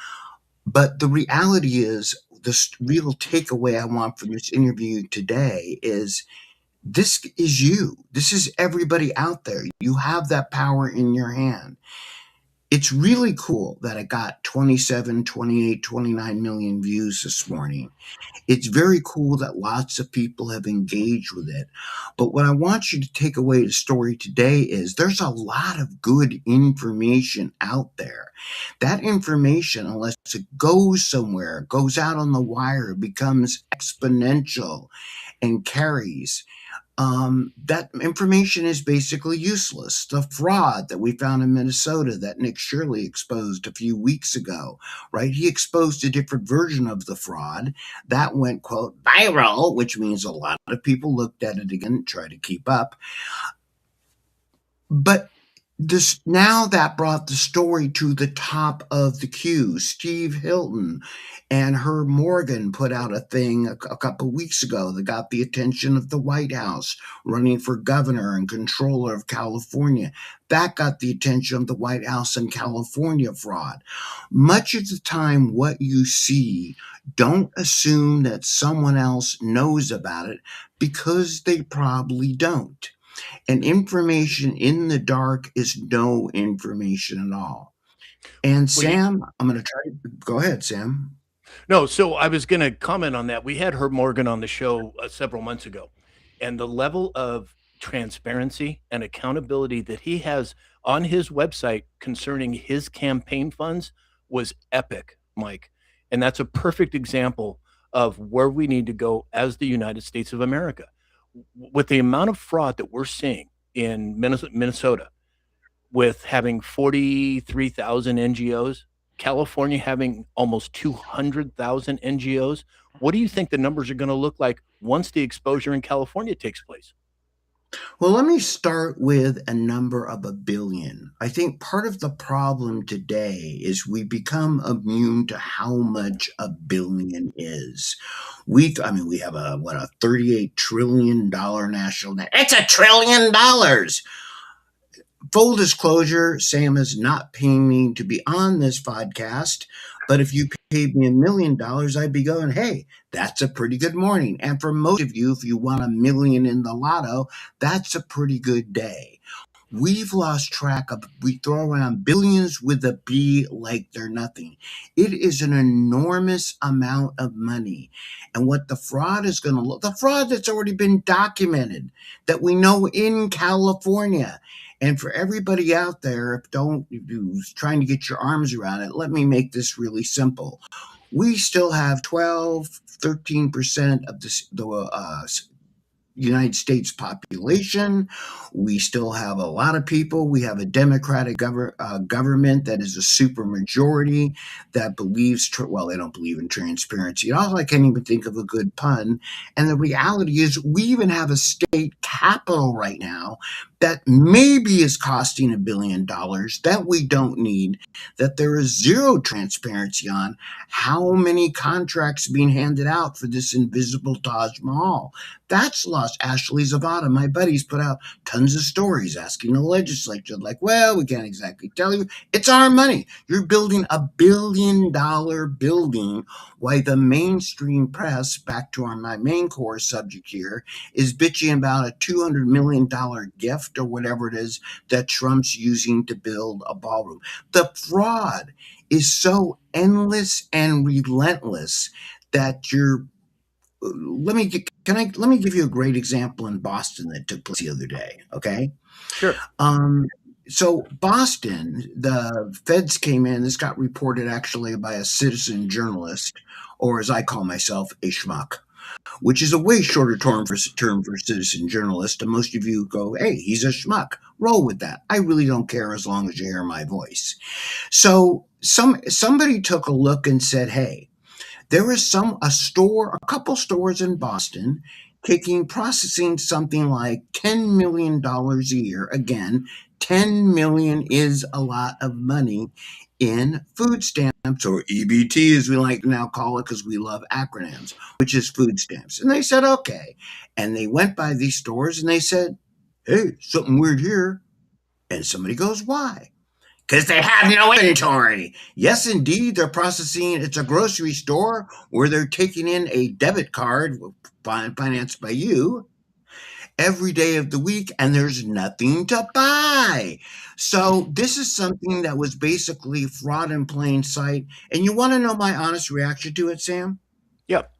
But the reality is, the real takeaway I want from this interview today is this is you. This is everybody out there. You have that power in your hand. It's really cool that it got 27, 28, 29 million views this morning. It's very cool that lots of people have engaged with it. But what I want you to take away the story today is there's a lot of good information out there. That information, unless it goes somewhere, goes out on the wire, becomes exponential and carries, that information is basically useless. The fraud that we found in Minnesota that Nick Shirley exposed a few weeks ago, right? He exposed a different version of the fraud that went, quote, viral, which means a lot of people looked at it again and tried to keep up. But now that brought the story to the top of the queue. Steve Hilton and Herb Morgan put out a thing a couple weeks ago that got the attention of the White House, running for governor and controller of California. That got the attention of the White House and California fraud. Much of the time, what you see, don't assume that someone else knows about it, because they probably don't. And information in the dark is no information at all. And Sam, I'm going to try to go ahead, Sam. No, so I was going to comment on that. We had Herb Morgan on the show several months ago, and the level of transparency and accountability that he has on his website concerning his campaign funds was epic, Mike. And that's a perfect example of where we need to go as the United States of America. With the amount of fraud that we're seeing in Minnesota, with having 43,000 NGOs, California having almost 200,000 NGOs, what do you think the numbers are going to look like once the exposure in California takes place? Well, let me start with a number of $1 billion. I think part of the problem today is we become immune to how much $1 billion is. I mean, we have a $38 trillion national debt. It's $1 trillion. Full disclosure, Sam is not paying me to be on this podcast, but if you paid me $1 million, I'd be going, hey, that's a pretty good morning. And for most of you, if you want $1 million in the lotto, that's a pretty good day. We've lost track of, we throw around billions with a B like they're nothing. It is an enormous amount of money. And what the fraud is going to look, the fraud that's already been documented, that we know in California. And for everybody out there, who's trying to get your arms around it, let me make this really simple. We still have 13% of the United States population. We still have a lot of people. We have a democratic government that is a super majority that believes, well, they don't believe in transparency at all. I can't even think of a good pun. And the reality is we even have a state capital right now that maybe is costing $1 billion that we don't need, that there is zero transparency on how many contracts being handed out for this invisible Taj Mahal. That's lost. Ashley Zavada, my buddies, put out tons of stories asking the legislature, like, well, we can't exactly tell you. It's our money. You're building $1 billion building, while the mainstream press, back to my main core subject here, is bitching about a $200 million gift or whatever it is that Trump's using to build a ballroom. The fraud is so endless and relentless that let me give you a great example in Boston that took place the other day. Okay. Sure. So Boston, the feds came in. This got reported actually by a citizen journalist, or as I call myself, a schmuck, which is a way shorter term for citizen journalist. And most of you go, hey, he's a schmuck. Roll with that. I really don't care as long as you hear my voice. So somebody took a look and said, hey, there is a couple stores in Boston processing something like $10 million a year. Again, 10 million is a lot of money in food stamps, or EBT as we like to now call it because we love acronyms, which is food stamps. And they said, okay. And they went by these stores and they said, hey, something weird here. And somebody goes, why? Because they have no inventory. Yes, indeed, they're processing. It's a grocery store where they're taking in a debit card financed by you every day of the week, and there's nothing to buy. So this is something that was basically fraud in plain sight. And you want to know my honest reaction to it, Sam? Yep.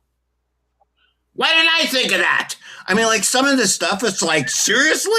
Why didn't I think of that? I mean, like some of this stuff, it's like, seriously?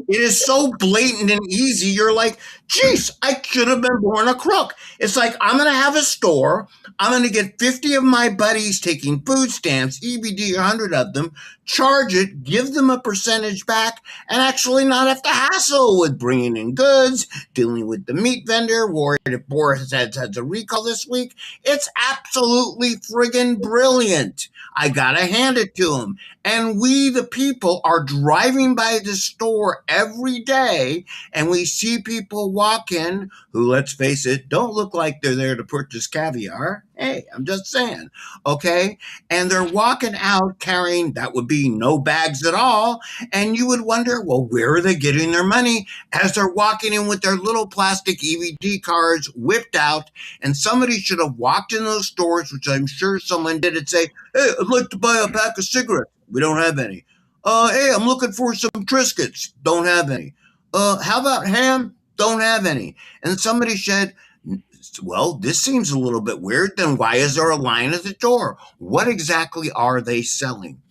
It is so blatant and easy. You're like, geez, I should have been born a crook. It's like, I'm going to have a store. I'm going to get 50 of my buddies taking food stamps, EBD, 100 of them, charge it, give them a percentage back, and actually not have to hassle with bringing in goods, dealing with the meat vendor, worried if Boris has a recall this week. It's absolutely friggin' brilliant. I gotta hand it to him. And we, the people, are driving by the store every day, and we see people walk in who, let's face it, don't look like they're there to purchase caviar. Hey, I'm just saying, okay? And they're walking out carrying, that would be no bags at all. And you would wonder, well, where are they getting their money as they're walking in with their little plastic EBT cards whipped out? And somebody should have walked in those stores, which I'm sure someone did, and say, hey, I'd like to buy a pack of cigarettes. We don't have any. Hey, I'm looking for some Triscuits. Don't have any. How about ham? Don't have any. And somebody said, well, this seems a little bit weird. Then why is there a line at the door? What exactly are they selling?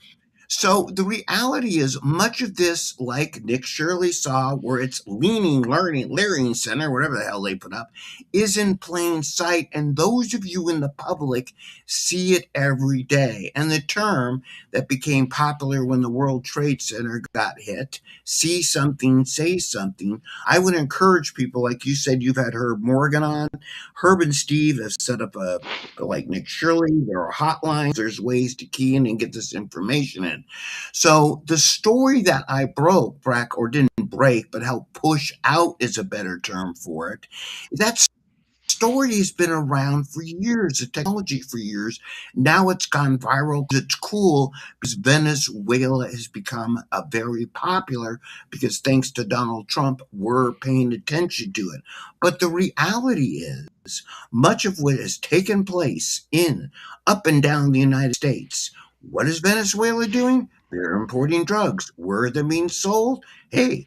So the reality is much of this, like Nick Shirley saw, where it's Learning Center, whatever the hell they put up, is in plain sight. And those of you in the public see it every day. And the term that became popular when the World Trade Center got hit, see something, say something. I would encourage people, like you said, you've had Herb Morgan on. Herb and Steve have set up like Nick Shirley, there are hotlines, there's ways to key in and get this information in. in. So the story that I broke, or didn't break, but helped push out is a better term for it. That story has been around for years, the technology for years. Now it's gone viral. It's cool because Venezuela has become a very popular because thanks to Donald Trump, we're paying attention to it. But the reality is much of what has taken place in up and down the United States, what is Venezuela doing? They're importing drugs. Where are they being sold? Hey,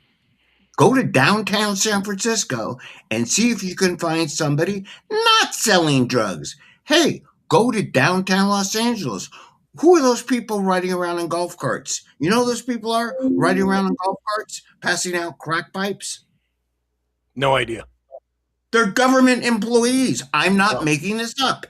go to downtown San Francisco and see if you can find somebody not selling drugs. Hey, go to downtown Los Angeles. Who are those people riding around in golf carts? You know who those people are riding around in golf carts, passing out crack pipes? No idea. They're government employees. I'm not Oh. making this up.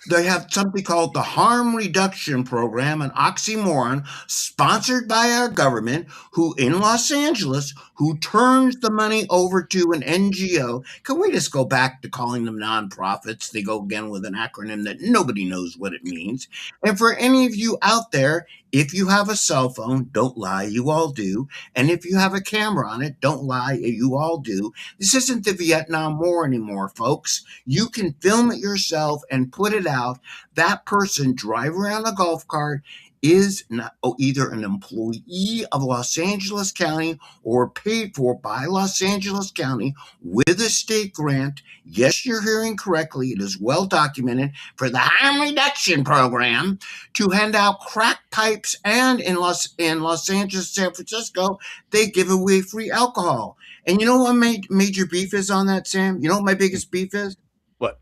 They have something called the Harm Reduction Program, an oxymoron sponsored by our government, who in Los Angeles, who turns the money over to an NGO. Can we just go back to calling them nonprofits? They go again with an acronym that nobody knows what it means. And for any of you out there, if you have a cell phone, don't lie, you all do. And if you have a camera on it, don't lie, you all do. This isn't the Vietnam War anymore, folks. You can film it yourself and put it out. That person driving around a golf cart is not, either an employee of Los Angeles County or paid for by Los Angeles County with a state grant. Yes, you're hearing correctly. It is well documented for the Harm Reduction Program to hand out crack pipes, and in Los Angeles, San Francisco, they give away free alcohol. And you know what my major beef is on that, Sam? You know what my biggest beef is? What?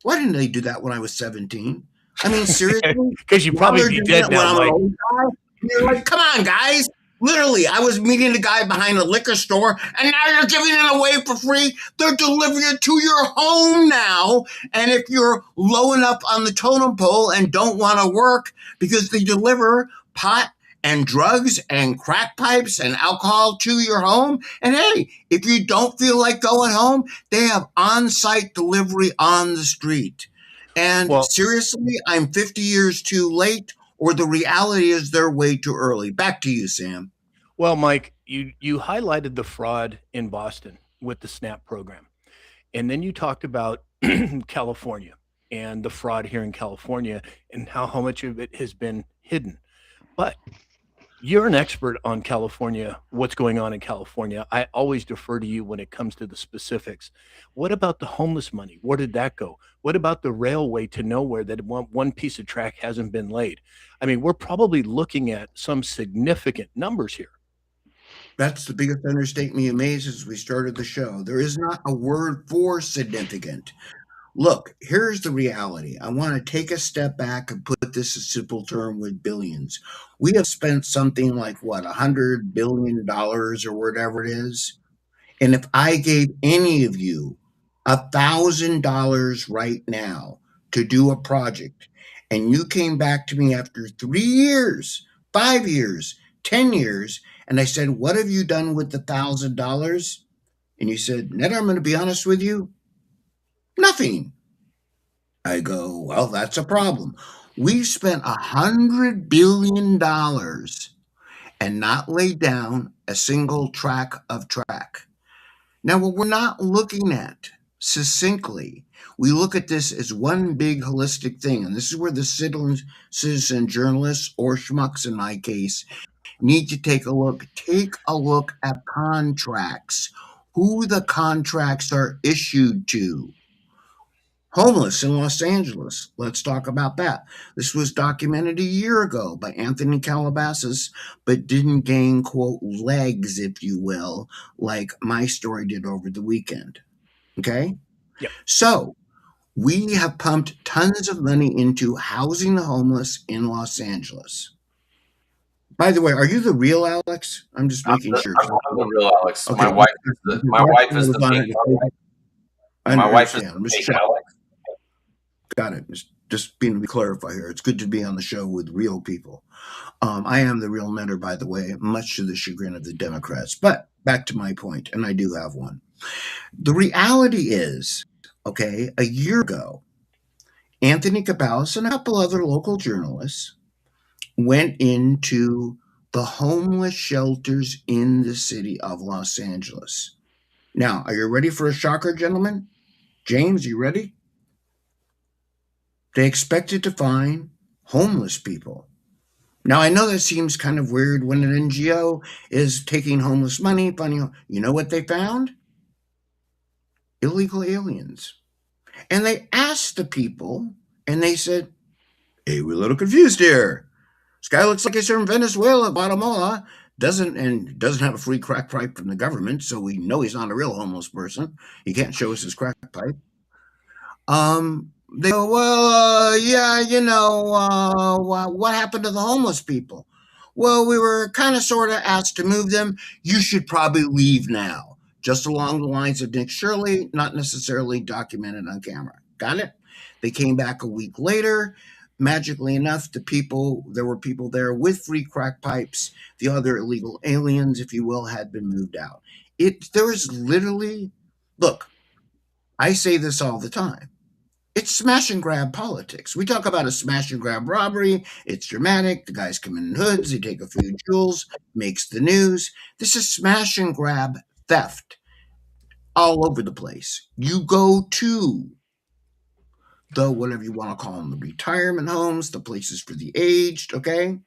Why didn't they do that when I was 17? I mean, seriously? Because you'd probably be dead now, Mike. You're like, come on, guys. Literally, I was meeting a guy behind a liquor store, and now you're giving it away for free. They're delivering it to your home now. And if you're low enough on the totem pole and don't want to work because they deliver pot and drugs and crack pipes and alcohol to your home. And hey, if you don't feel like going home, they have on-site delivery on the street. And Well- seriously, I'm 50 years too late, or the reality is they're way too early. Back to you, Sam. Well, Mike, you highlighted the fraud in Boston with the SNAP program. And then you talked about California and the fraud here in California and how much of it has been hidden. But you're an expert on California, what's going on in California. I always defer to you when it comes to the specifics. What about the homeless money? Where did that go? What about the railway to nowhere that one piece of track hasn't been laid? I mean, we're probably looking at some significant numbers here. That's the biggest understatement you made since we started the show. There is not a word for significant. Look, here's the reality. I want to take a step back and put this in simple term with billions. We have spent something like what, $100 billion or whatever it is. And if I gave any of you $1,000 right now to do a project, and you came back to me after 3 years, 5 years, 10 years, and I said, what have you done with the $1,000? And you said, Ned, I'm going to be honest with you, nothing. I go, well, that's a problem. We've spent $100 billion and not laid down a single track of track. Now, what we're not looking at succinctly, we look at this as one big holistic thing. And this is where the citizen journalists, or schmucks in my case, need to take a look. Take a look at contracts, who the contracts are issued to. Homeless in Los Angeles. Let's talk about that. This was documented a year ago by Anthony Calabasas, but didn't gain, quote, legs, if you will, like my story did over the weekend. Okay? Yep. So we have pumped tons of money into housing the homeless in Los Angeles. By the way, are you the real Alex? I'm just making sure. I'm the real Alex. Okay. My wife is the fake Alex. I My wife is understand. I'm the just fake checking. Alex. Got it. Just being to clarify here. It's good to be on the show with real people. I am the real Netter, by the way, much to the chagrin of the Democrats. But back to my point, and I do have one. The reality is, okay, a year ago, Anthony Cabales and a couple other local journalists went into the homeless shelters in the city of Los Angeles. Now, are you ready for a shocker, gentlemen? James, you ready? They expected to find homeless people. Now, I know that seems kind of weird when an NGO is taking homeless money, finding, you know what they found? Illegal aliens. And they asked the people, and they said, hey, we're a little confused here. This guy looks like he's from Venezuela, Guatemala, doesn't have a free crack pipe from the government, so we know he's not a real homeless person. He can't show us his crack pipe. They go, well, yeah, what happened to the homeless people? Well, we were kind of sort of asked to move them. You should probably leave now. Just along the lines of Nick Shirley, not necessarily documented on camera. Got it? They came back a week later. Magically enough, there were people there with free crack pipes. The other illegal aliens, if you will, had been moved out. There was literally, look, I say this all the time. It's smash and grab politics. We talk about a smash and grab robbery. It's dramatic. The guys come in hoods. They take a few jewels, makes the news. This is smash and grab theft all over the place. You go to the, whatever you want to call them, the retirement homes, the places for the aged, okay?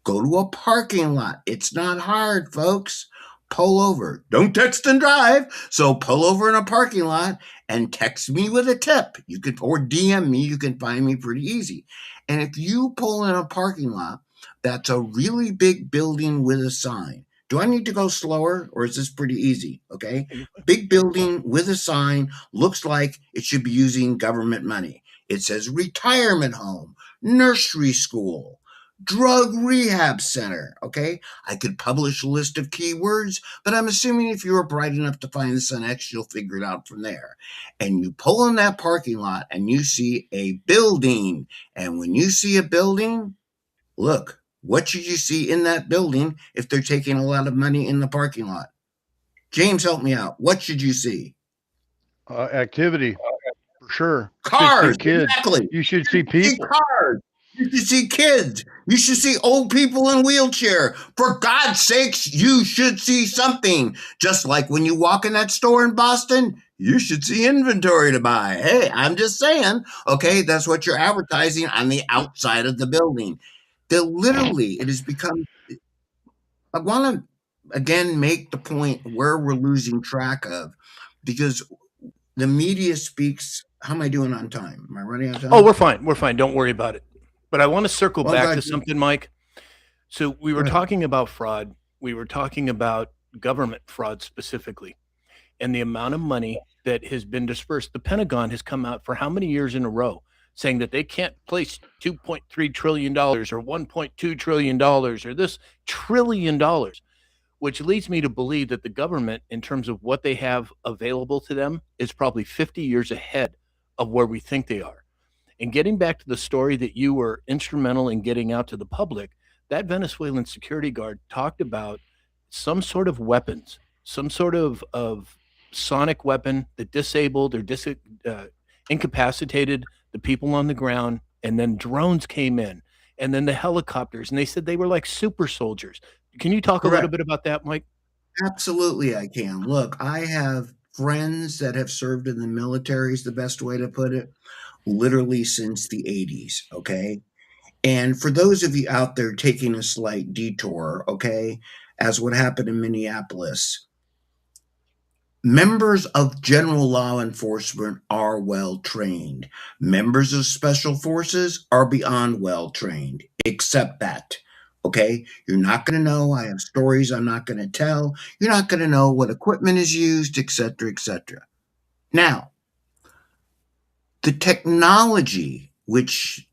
Go to a parking lot. It's not hard, folks. Pull over. Don't text and drive. So pull over in a parking lot and text me with a tip. Or DM me. You can find me pretty easy. And if you pull in a parking lot that's a really big building with a sign, do I need to go slower or is this pretty easy? Okay. Big building with a sign looks like it should be using government money. It says retirement home, nursery school, drug rehab center. Okay. I could publish a list of keywords, but I'm assuming if you were bright enough to find this on X, you'll figure it out from there. And you pull in that parking lot and you see a building. And when you see a building, look, what should you see in that building if they're taking a lot of money in the parking lot? James, help me out. What should you see? Activity, for sure. Cars, Kids. exactly. You should see You should see people. cars. You should see kids. You should see old people in wheelchair. For God's sakes, you should see something. Just like when you walk in that store in Boston, you should see inventory to buy. Hey, I'm just saying. Okay, that's what you're advertising on the outside of the building. It has become, I want to again make the point where we're losing track of, because the media speaks. How am I doing on time? Am I running out of time? Oh, we're fine. We're fine. Don't worry about it. But I want to circle Well, back God, to something, Mike. So we were Go ahead. talking about fraud. We were talking about government fraud specifically, and the amount of money that has been dispersed. The Pentagon has come out for how many years in a row saying that they can't place $2.3 trillion or $1.2 trillion or this $1 trillion, which leads me to believe that the government, in terms of what they have available to them, is probably 50 years ahead of where we think they are. And getting back to the story that you were instrumental in getting out to the public, that Venezuelan security guard talked about some sort of weapons, some sort of sonic weapon that disabled or incapacitated the people on the ground. And then drones came in, and then the helicopters, and they said they were like super soldiers. Can you talk a little Correct. bit about that, Mike? Absolutely, I can. Look, I have friends that have served in the military, is the best way to put it, literally since the 80s. Okay. And for those of you out there taking a slight detour, okay, as what happened in Minneapolis, members of general law enforcement are well trained. Members of special forces are beyond well trained. Accept that. Okay. You're not going to know. I have stories I'm not going to tell. You're not going to know what equipment is used, etc., etc. Now, the technology, which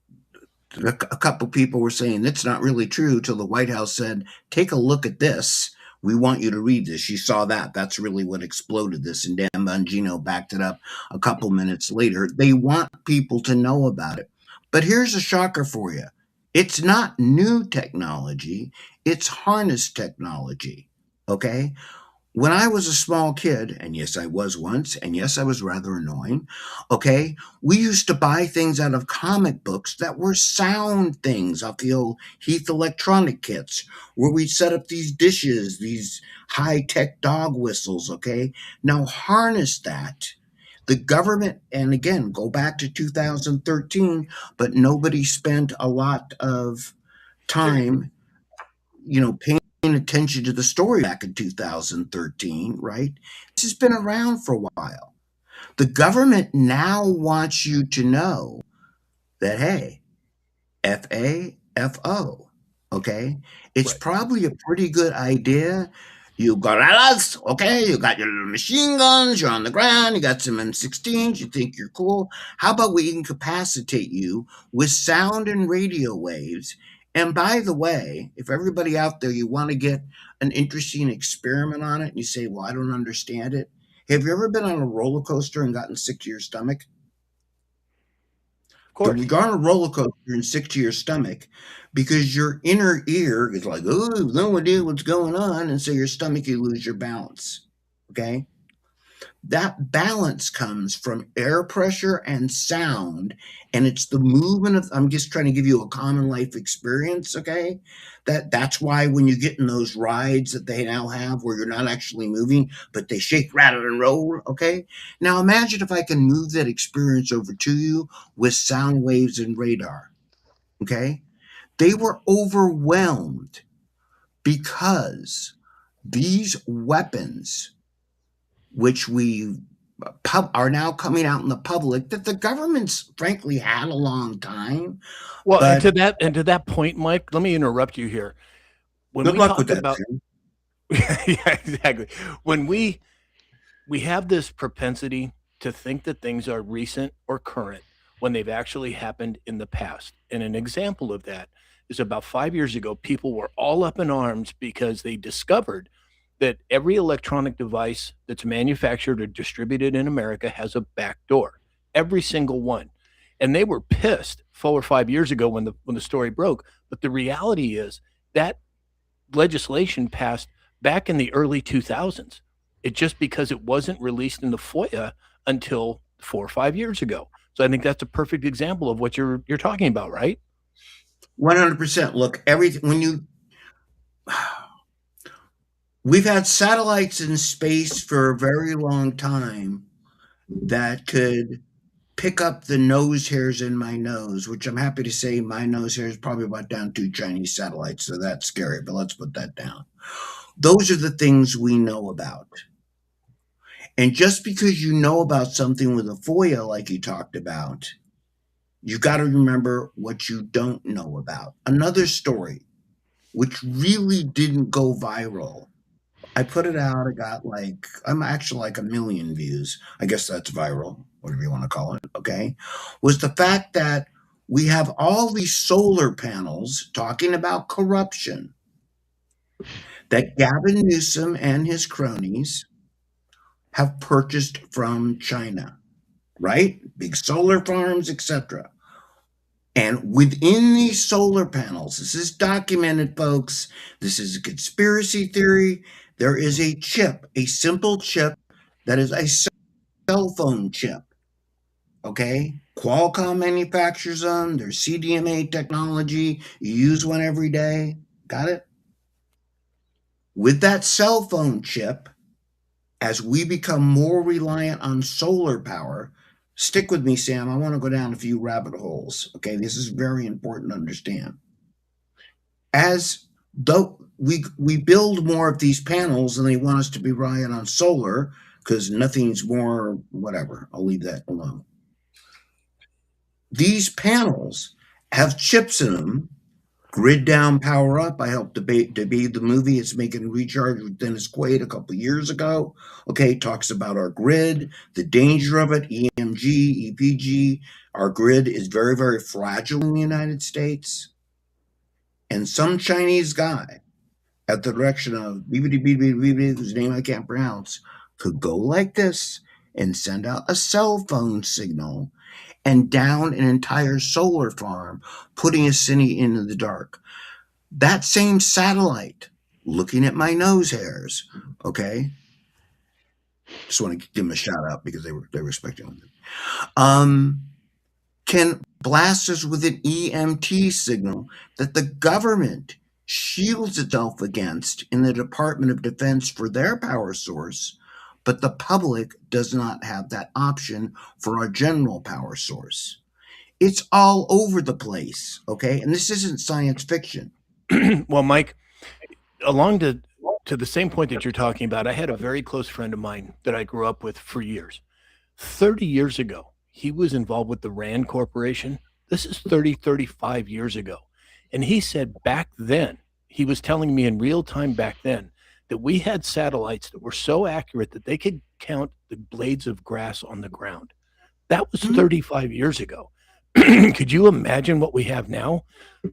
a couple people were saying that's not really true till the White House said, take a look at this. We want you to read this. You saw that. That's really what exploded this. And Dan Bongino backed it up a couple minutes later. They want people to know about it. But here's a shocker for you. It's not new technology. It's harness technology. Okay. when I was a small kid, and yes, I was once, and yes, I was rather annoying, okay, we used to buy things out of comic books that were sound things off the old Heath electronic kits, where we set up these dishes, these high tech dog whistles, okay? Now harness that. The government, and again, go back to 2013, but nobody spent a lot of time, paying attention to the story back in 2013, right? This has been around for a while. The government now wants you to know that, hey, FAFO, okay? It's Right. probably a pretty good idea. You got us, okay? You got your little machine guns, you're on the ground, you got some M16s, you think you're cool. How about we incapacitate you with sound and radio waves? And by the way, if everybody out there, you want to get an interesting experiment on it, and you say, well, I don't understand it. Have you ever been on a roller coaster and gotten sick to your stomach? Of course. You go on a roller coaster and sick to your stomach because your inner ear is like, oh, no idea what's going on. And so your stomach, you lose your balance. Okay. That balance comes from air pressure and sound, and it's the movement of, I'm just trying to give you a common life experience, okay? That's why when you get in those rides that they now have where you're not actually moving, but they shake, rattle, and roll, okay? Now imagine if I can move that experience over to you with sound waves and radar, okay? They were overwhelmed because these weapons, which we are now coming out in the public, that the government's frankly had a long time. Well, and But to that point, Mike, let me interrupt you here. When good we luck with talk that, about Sam. yeah, exactly. When we have this propensity to think that things are recent or current when they've actually happened in the past. And an example of that is about 5 years ago, people were all up in arms because they discovered that every electronic device that's manufactured or distributed in America has a back door, every single one. And they were pissed 4 or 5 years ago when the story broke. But the reality is that legislation passed back in the early 2000s. It just because it wasn't released in the FOIA until 4 or 5 years ago. So I think that's a perfect example of what you're talking about, right? 100%. Look, everything, we've had satellites in space for a very long time that could pick up the nose hairs in my nose, which I'm happy to say my nose hair is probably about down 2 Chinese satellites, so that's scary, but let's put that down. Those are the things we know about. And just because you know about something with a FOIA, like you talked about, you got to remember what you don't know about. Another story, which really didn't go viral. I put it out. I got I'm actually like 1 million views. I guess that's viral, whatever you want to call it. Okay. Was the fact that we have all these solar panels talking about corruption that Gavin Newsom and his cronies have purchased from China, right? Big solar farms, etc. And within these solar panels, this is documented, folks. This is a conspiracy theory. There is a chip, a simple chip that is a cell phone chip. Okay? Qualcomm manufactures them. There's CDMA technology. You use one every day. Got it? With that cell phone chip, as we become more reliant on solar power, stick with me, Sam. I want to go down a few rabbit holes. Okay, this is very important to understand. As though we build more of these panels and they want us to be reliant on solar because nothing's more whatever. I'll leave that alone. These panels have chips in them. Grid Down, Power Up. I helped debate the movie. It's making Recharge with Dennis Quaid a couple of years ago. Okay, talks about our grid, the danger of it, EMG, EPG. Our grid is very, very fragile in the United States. And some Chinese guy at the direction of BBD, whose name I can't pronounce, could go like this and send out a cell phone signal and down an entire solar farm, putting a city into the dark. That same satellite, looking at my nose hairs, okay, Just want to give them a shout out because they were expecting it. Can blast us with an EMT signal that the government shields itself against in the Department of Defense for their power source, but the public does not have that option for our general power source. It's all over the place, okay? And this isn't science fiction. Well, Mike, along to the same point that you're talking about, I had a very close friend of mine that I grew up with for years. 30 years ago, he was involved with the RAND Corporation. This is 30, 35 years ago. And he said back then, he was telling me in real time back then, that we had satellites that were so accurate that they could count the blades of grass on the ground. That was 35 years ago. Could you imagine what we have now?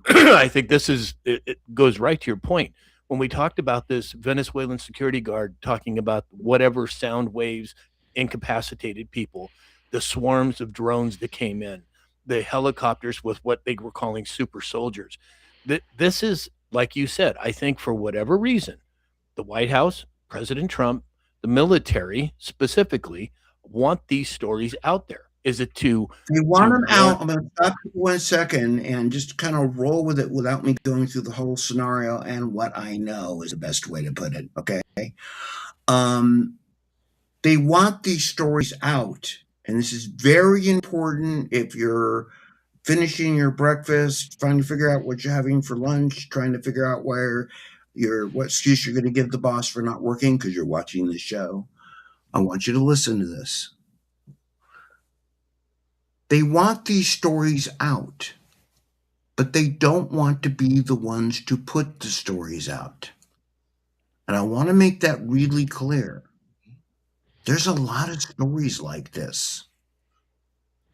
I think it goes right to your point. When we talked about this Venezuelan security guard talking about whatever sound waves incapacitated people, the swarms of drones that came in, the helicopters with what they were calling super soldiers. This is, like you said, I think for whatever reason, the White House, President Trump, the military specifically want these stories out there. Is it to They want them out. I'm going to stop you for 1 second and just kind of roll with it without me going through the whole scenario and what I know is the best way to put it. Okay. They want these stories out. And this is very important if you're finishing your breakfast, trying to figure out what you're having for lunch, trying to figure out what excuse you're going to give the boss for not working because you're watching the show. I want you to listen to this. They want these stories out, but they don't want to be the ones to put the stories out. And I want to make that really clear. There's a lot of stories like this.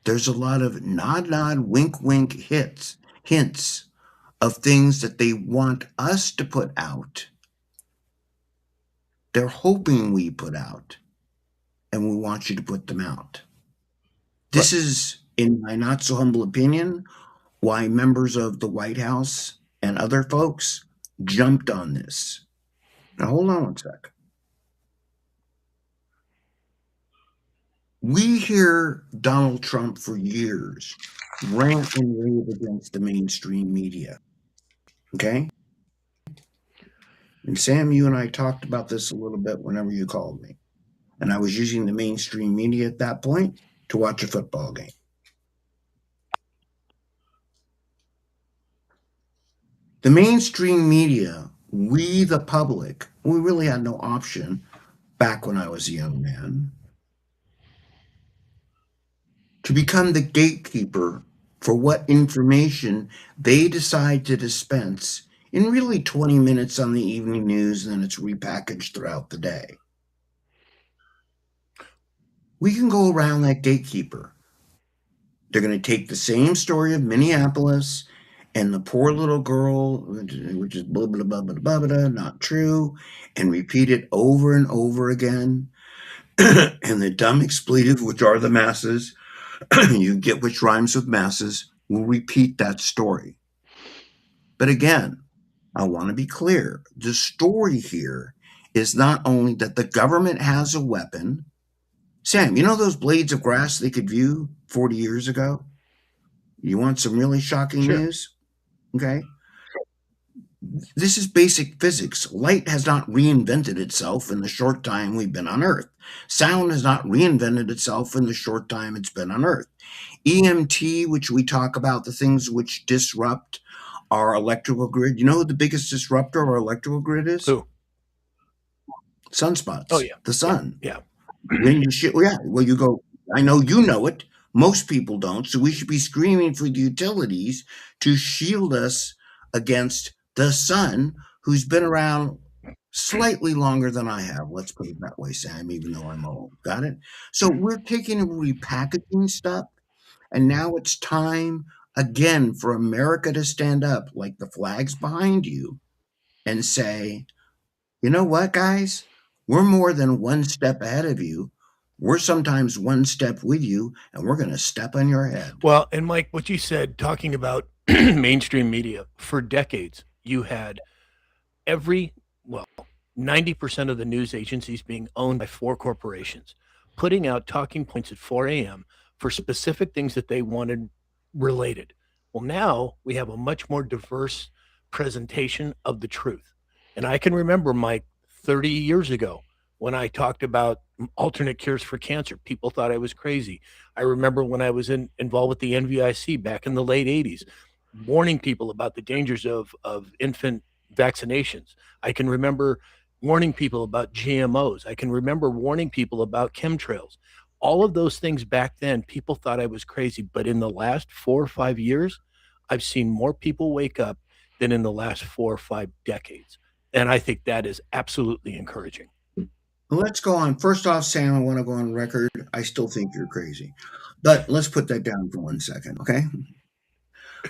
There's a lot of nod, wink, wink hints of things that they want us to put out. They're hoping we put out, and we want you to put them out. This is, in my not so humble opinion, why members of the White House and other folks jumped on this. Now, hold on 1 sec. We hear Donald Trump for years rant and rave against the mainstream media. Okay? And Sam, you and I talked about this a little bit whenever you called me. And I was using the mainstream media at that point to watch a football game. The mainstream media, we the public, we really had no option back when I was a young man to become the gatekeeper for what information they decide to dispense in really 20 minutes on the evening news, and then it's repackaged throughout the day. We can go around that gatekeeper. They're going to take the same story of Minneapolis and the poor little girl, which is blah, blah, blah, blah, blah, blah, not true, and repeat it over and over again. And the dumb expletive, which are the masses, you get which rhymes with masses, will repeat that story. But again, I want to be clear. The story here is not only that the government has a weapon. Sam, you know those blades of grass they could view 40 years ago? You want some really shocking news? Okay. This is basic physics. Light has not reinvented itself in the short time we've been on Earth. Sound has not reinvented itself in the short time it's been on Earth. EMT, which we talk about, the things which disrupt our electrical grid. You know who the biggest disruptor of our electrical grid is? Who? Sunspots. Oh, yeah. The sun. Yeah. When you well, you go, I know you know it. Most people don't. So we should be screaming for the utilities to shield us against the sun, who's been around slightly longer than I have. Let's put it that way, Sam, even though I'm old. Got it? So we're taking and repackaging stuff. And now it's time again for America to stand up like the flags behind you and say, you know what, guys? We're more than one step ahead of you. We're sometimes one step with you, and we're going to step on your head. Well, and Mike, what you said, talking about mainstream media, for decades, you had 90% of the news agencies being owned by 4 corporations, putting out talking points at 4 a.m. for specific things that they wanted related. Well, now we have a much more diverse presentation of the truth. And I can remember, Mike, 30 years ago when I talked about alternate cures for cancer. People thought I was crazy. I remember when I was involved with the NVIC back in the late 80s, warning people about the dangers of infant vaccinations. I can remember warning people about GMOs. I can remember warning people about chemtrails. All of those things back then, people thought I was crazy. But in the last 4 or 5 years, I've seen more people wake up than in the last 4 or 5 decades. And I think that is absolutely encouraging. Let's go on. First off, Sam, I want to go on record. I still think you're crazy. But let's put that down for 1 second, okay?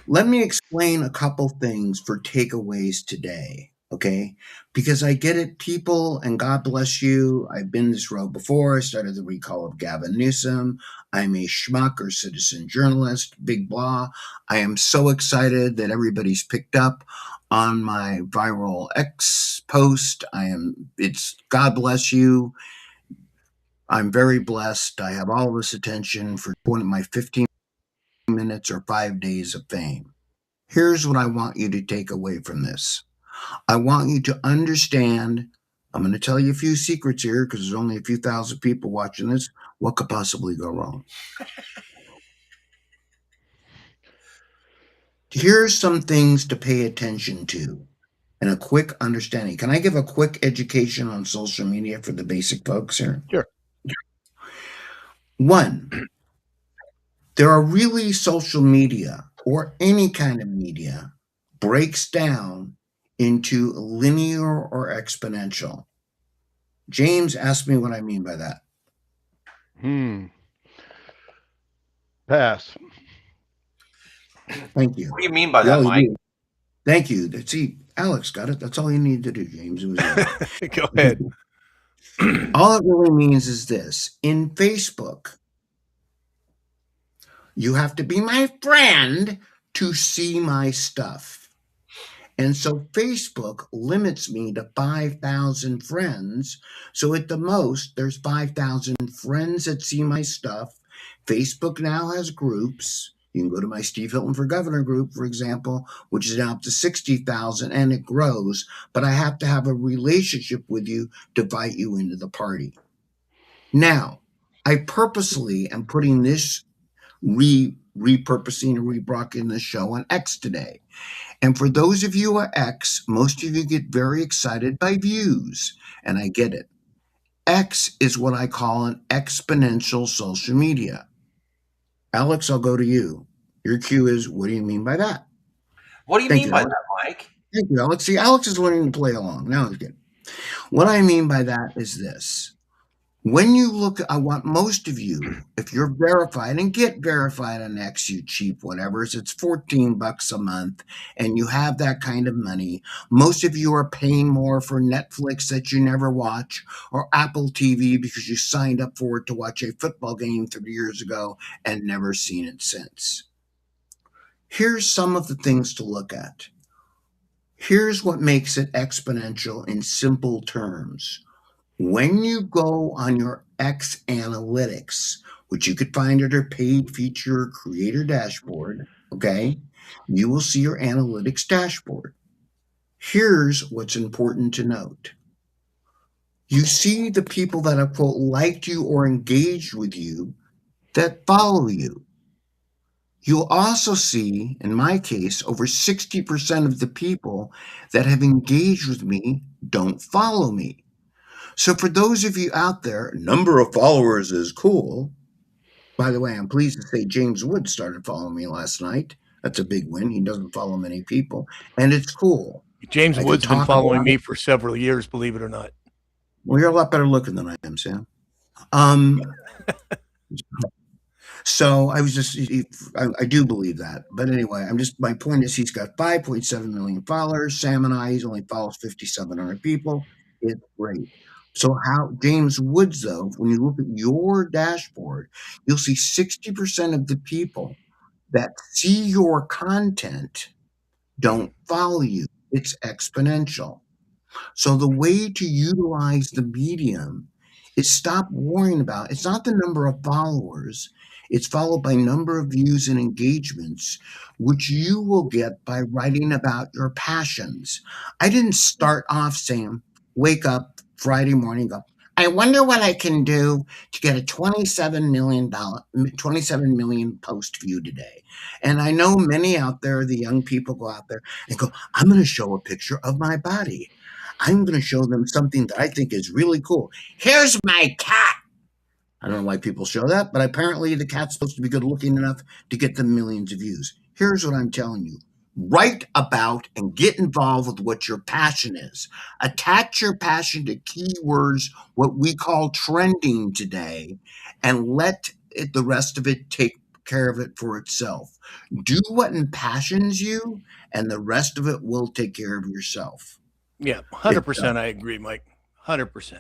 Let me explain a couple things for takeaways today, okay? Because I get it, people, and God bless you. I've been this road before. I started the recall of Gavin Newsom. I'm a schmuck or citizen journalist, big blah. I am so excited that everybody's picked up on my viral X post. It's God bless you. I'm very blessed. I have all this attention for one of my 15 minutes or 5 days of fame. Here's what I want you to take away from this. I want you to understand. I'm going to tell you a few secrets here because there's only a few thousand people watching this. What could possibly go wrong? Here's some things to pay attention to and a quick understanding. Can I give a quick education on social media for the basic folks here? Sure. 1, there are really social media or any kind of media breaks down into linear or exponential. James asked me what I mean by that. Pass. Thank you. What do you mean by that, Well, you Mike? do. Thank you. See, Alex got it. That's all you need to do, James. It was Go ahead. all it really means is this. In Facebook, you have to be my friend to see my stuff. And so Facebook limits me to 5,000 friends. So at the most, there's 5,000 friends that see my stuff. Facebook now has groups. You can go to my Steve Hilton for Governor group, for example, which is now up to 60,000, and it grows. But I have to have a relationship with you to invite you into the party. Now, I purposely am putting this repurposing and rebroadcasting the show on X today. And for those of you who are X, most of you get very excited by views, and I get it. X is what I call an exponential social media. Alex, I'll go to you. Your cue is, what do you mean by that? What do you Thank mean you, by Alex. that, Mike? Thank you, Alex. See, Alex is learning to play along. Now he's good. What I mean by that is this. When you look, I want most of you, if you're verified, and get verified on X, you cheap whatevers, it's $14 a month, and you have that kind of money. Most of you are paying more for Netflix that you never watch, or Apple TV because you signed up for it to watch a football game 30 years ago and never seen it since. Here's some of the things to look at. Here's what makes it exponential in simple terms. When you go on your X analytics, which you could find under paid feature creator dashboard, okay, you will see your analytics dashboard. Here's what's important to note. You see the people that have, quote, liked you or engaged with you that follow you. You'll also see, in my case, over 60% of the people that have engaged with me don't follow me. So for those of you out there, number of followers is cool. By the way, I'm pleased to say James Wood started following me last night. That's a big win. He doesn't follow many people, and it's cool. James I could Wood's been talk following about me it. for several years, believe it or not. Well, you're a lot better looking than I am, Sam. So I was just, I do believe that. But anyway, my point is he's got 5.7 million followers. Sam and I, he's only follows 5,700 people. It's great. So how James Woods, though, when you look at your dashboard, you'll see 60% of the people that see your content don't follow you. It's exponential. So the way to utilize the medium is stop worrying about it's not the number of followers. It's followed by number of views and engagements, which you will get by writing about your passions. I didn't start off, Sam, wake up Friday morning, go, I wonder what I can do to get a $27 million post view today. And I know many out there, the young people go out there and go, I'm going to show a picture of my body. I'm going to show them something that I think is really cool. Here's my cat. I don't know why people show that, but apparently the cat's supposed to be good looking enough to get them millions of views. Here's what I'm telling you. Write about and get involved with what your passion is. Attach your passion to keywords, what we call trending today, and let the rest of it take care of it for itself. Do what impassions you, and the rest of it will take care of yourself. Yeah, 100%. I agree, Mike. 100%.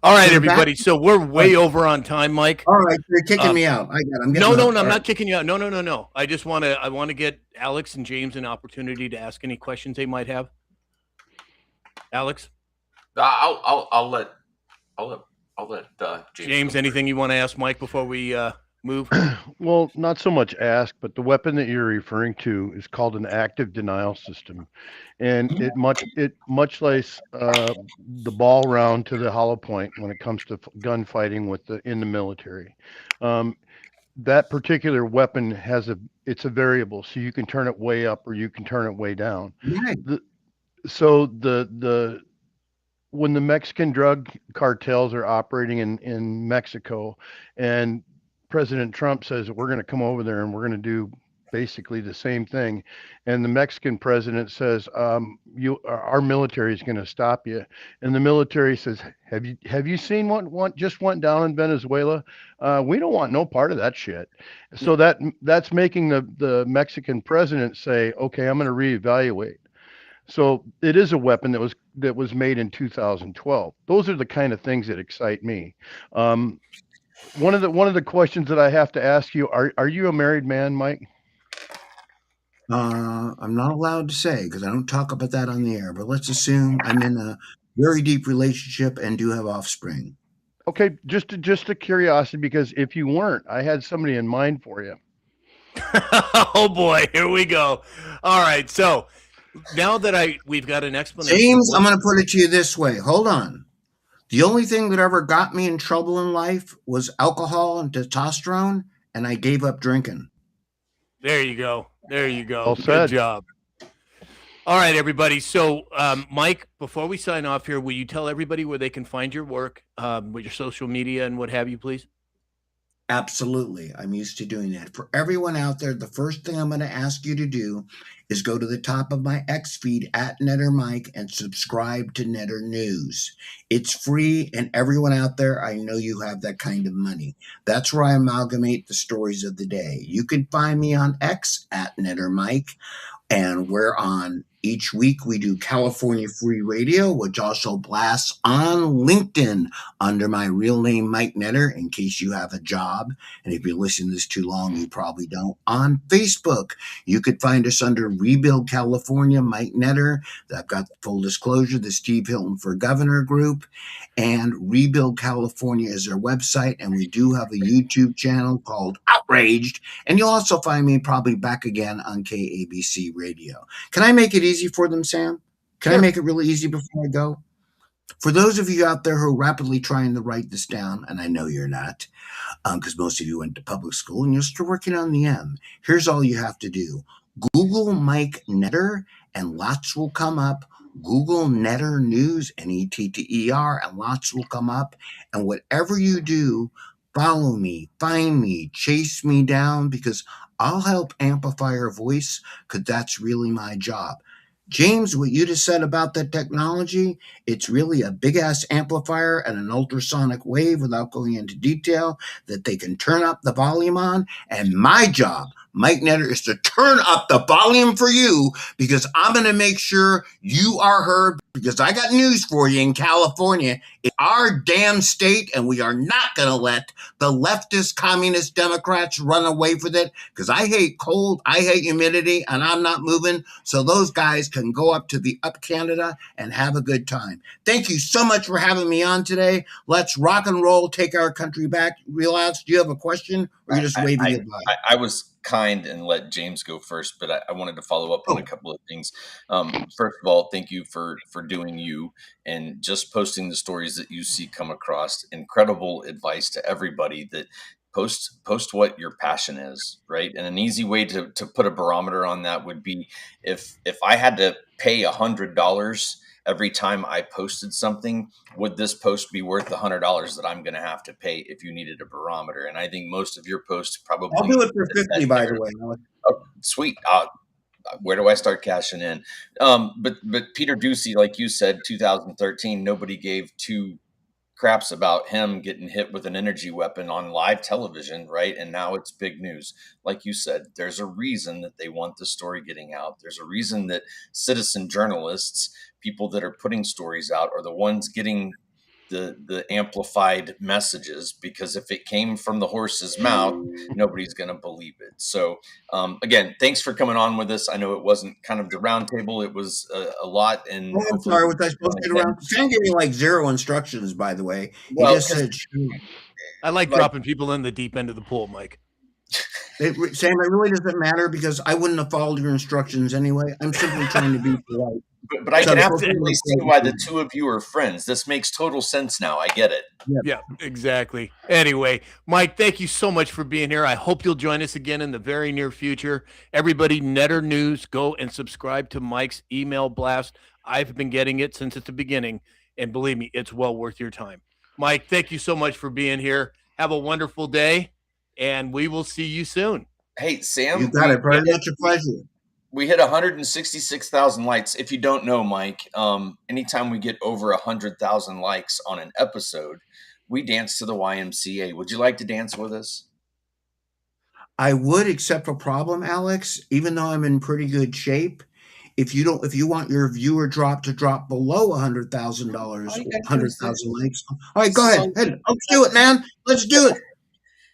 All right, So everybody. So we're way over on time, Mike. All right, you're kicking me out. I'm No, getting I'm not kicking you out. No. I just want to get Alex and James an opportunity to ask any questions they might have. Alex, I'll let James, anything you want to ask Mike before we move? Well, not so much ask, but the weapon that you're referring to is called an active denial system, and it much like the ball round to the hollow point when it comes to gunfighting in the military. That particular weapon it's a variable, so you can turn it way up or you can turn it way down. Right. When the Mexican drug cartels are operating in Mexico, and President Trump says that we're going to come over there and we're going to do basically the same thing, and the Mexican president says, our military is going to stop you, and the military says, have you seen what just went down in Venezuela? We don't want no part of that shit. So that's making the Mexican president say, okay, I'm going to reevaluate. So it is a weapon that was made in 2012. Those are the kind of things that excite me. One of the questions that I have to ask you, are you a married man, Mike? I'm not allowed to say because I don't talk about that on the air, but let's assume I'm in a very deep relationship and do have offspring. Okay, just a curiosity, because if you weren't, I had somebody in mind for you. Oh boy, here we go. All right, so now that we've got an explanation. James, I'm going to put it to you this way. Hold on. The only thing that ever got me in trouble in life was alcohol and testosterone, and I gave up drinking. There you go. Well Good said. job. All right, everybody. So, Mike, before we sign off here, will you tell everybody where they can find your work, with your social media and what have you, please? Absolutely. I'm used to doing that. For everyone out there, the first thing I'm going to ask you to do is go to the top of my X feed at Netter Mike and subscribe to Netter News. It's free, and everyone out there, I know you have that kind of money. That's where I amalgamate the stories of the day. You can find me on X at Netter Mike, and we're on each week. We do California Free Radio, which also blasts on LinkedIn under my real name, Mike Netter, in case you have a job. And if you're listening to this too long, you probably don't. On Facebook, you could find us under Rebuild California, Mike Netter. I've got full disclosure, the Steve Hilton for Governor group. And Rebuild California is our website. And we do have a YouTube channel called Outraged. And you'll also find me probably back again on KABC Radio. Can I make it easy for them, Sam? Can I make it really easy before I go? For those of you out there who are rapidly trying to write this down, and I know you're not, because most of you went to public school and you're still working on the M, here's all you have to do. Google Mike Netter, and lots will come up. Google Netter News, Netter, and lots will come up. And whatever you do, follow me, find me, chase me down, because I'll help amplify your voice, because that's really my job. James, what you just said about that technology, it's really a big-ass amplifier and an ultrasonic wave, without going into detail, that they can turn up the volume on. And my job, Mike Netter, is to turn up the volume for you, because I'm going to make sure you are heard because I got news for you in California. It's our damn state, and we are not going to let the leftist communist Democrats run away with it, because I hate cold, I hate humidity, and I'm not moving. So those guys can go up to the Up Canada and have a good time. Thank you so much for having me on today. Let's rock and roll, take our country back. Relax. Do you have a question, or are you just waving it by? I was kind and let James go first, but I wanted to follow up on a couple of things. First of all, thank you for doing you and just posting the stories that you see come across. Incredible advice to everybody that post what your passion is, right? And an easy way to put a barometer on that would be if I had to pay $100 every time I posted something, would this post be worth the $100 that I'm going to have to pay if you needed a barometer? And I think most of your posts probably. I'll do it for 50, by the way. Oh, sweet. Where do I start cashing in? But Peter Ducey, like you said, 2013, nobody gave two craps about him getting hit with an energy weapon on live television, right? And now it's big news. Like you said, there's a reason that they want the story getting out. There's a reason that citizen journalists, people that are putting stories out, are the ones getting the amplified messages, because if it came from the horse's mouth, nobody's going to believe it. So again, thanks for coming on with us. I know it wasn't kind of the round table. It was a lot. And Oh, I'm sorry. Was I supposed to get around? Sam gave me like 0 instructions, by the way. He Well, just said, shoot. I like dropping people in the deep end of the pool, Mike. Sam, it really doesn't matter, because I wouldn't have followed your instructions anyway. I'm simply trying to be polite. But I So can the absolutely first see one- why the two of you are friends. This makes total sense now. I get it. Yeah, exactly. Anyway, Mike, thank you so much for being here. I hope you'll join us again in the very near future. Everybody, Netter News, go and subscribe to Mike's email blast. I've been getting it since the beginning, and believe me, it's well worth your time. Mike, thank you so much for being here. Have a wonderful day, and we will see you soon. Hey, Sam. You got it. Very much a pleasure. We hit 166,000 likes. If you don't know, Mike, anytime we get over 100,000 likes on an episode, we dance to the YMCA. Would you like to dance with us? I would, except for problem, Alex. Even though I'm in pretty good shape, if you want your viewer drop to drop below $100,000, 100,000 likes. All right, go ahead. Hey, let's do it, man. Let's do it.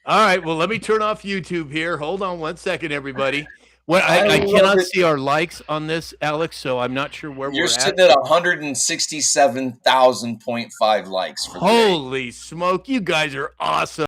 All right, well, let me turn off YouTube here. Hold on one second, everybody. Well, I I cannot love it. see our likes on this, Alex, so I'm not sure where You're we're sitting at. at 167,000.5 likes. For the day. Holy smoke, you guys are awesome.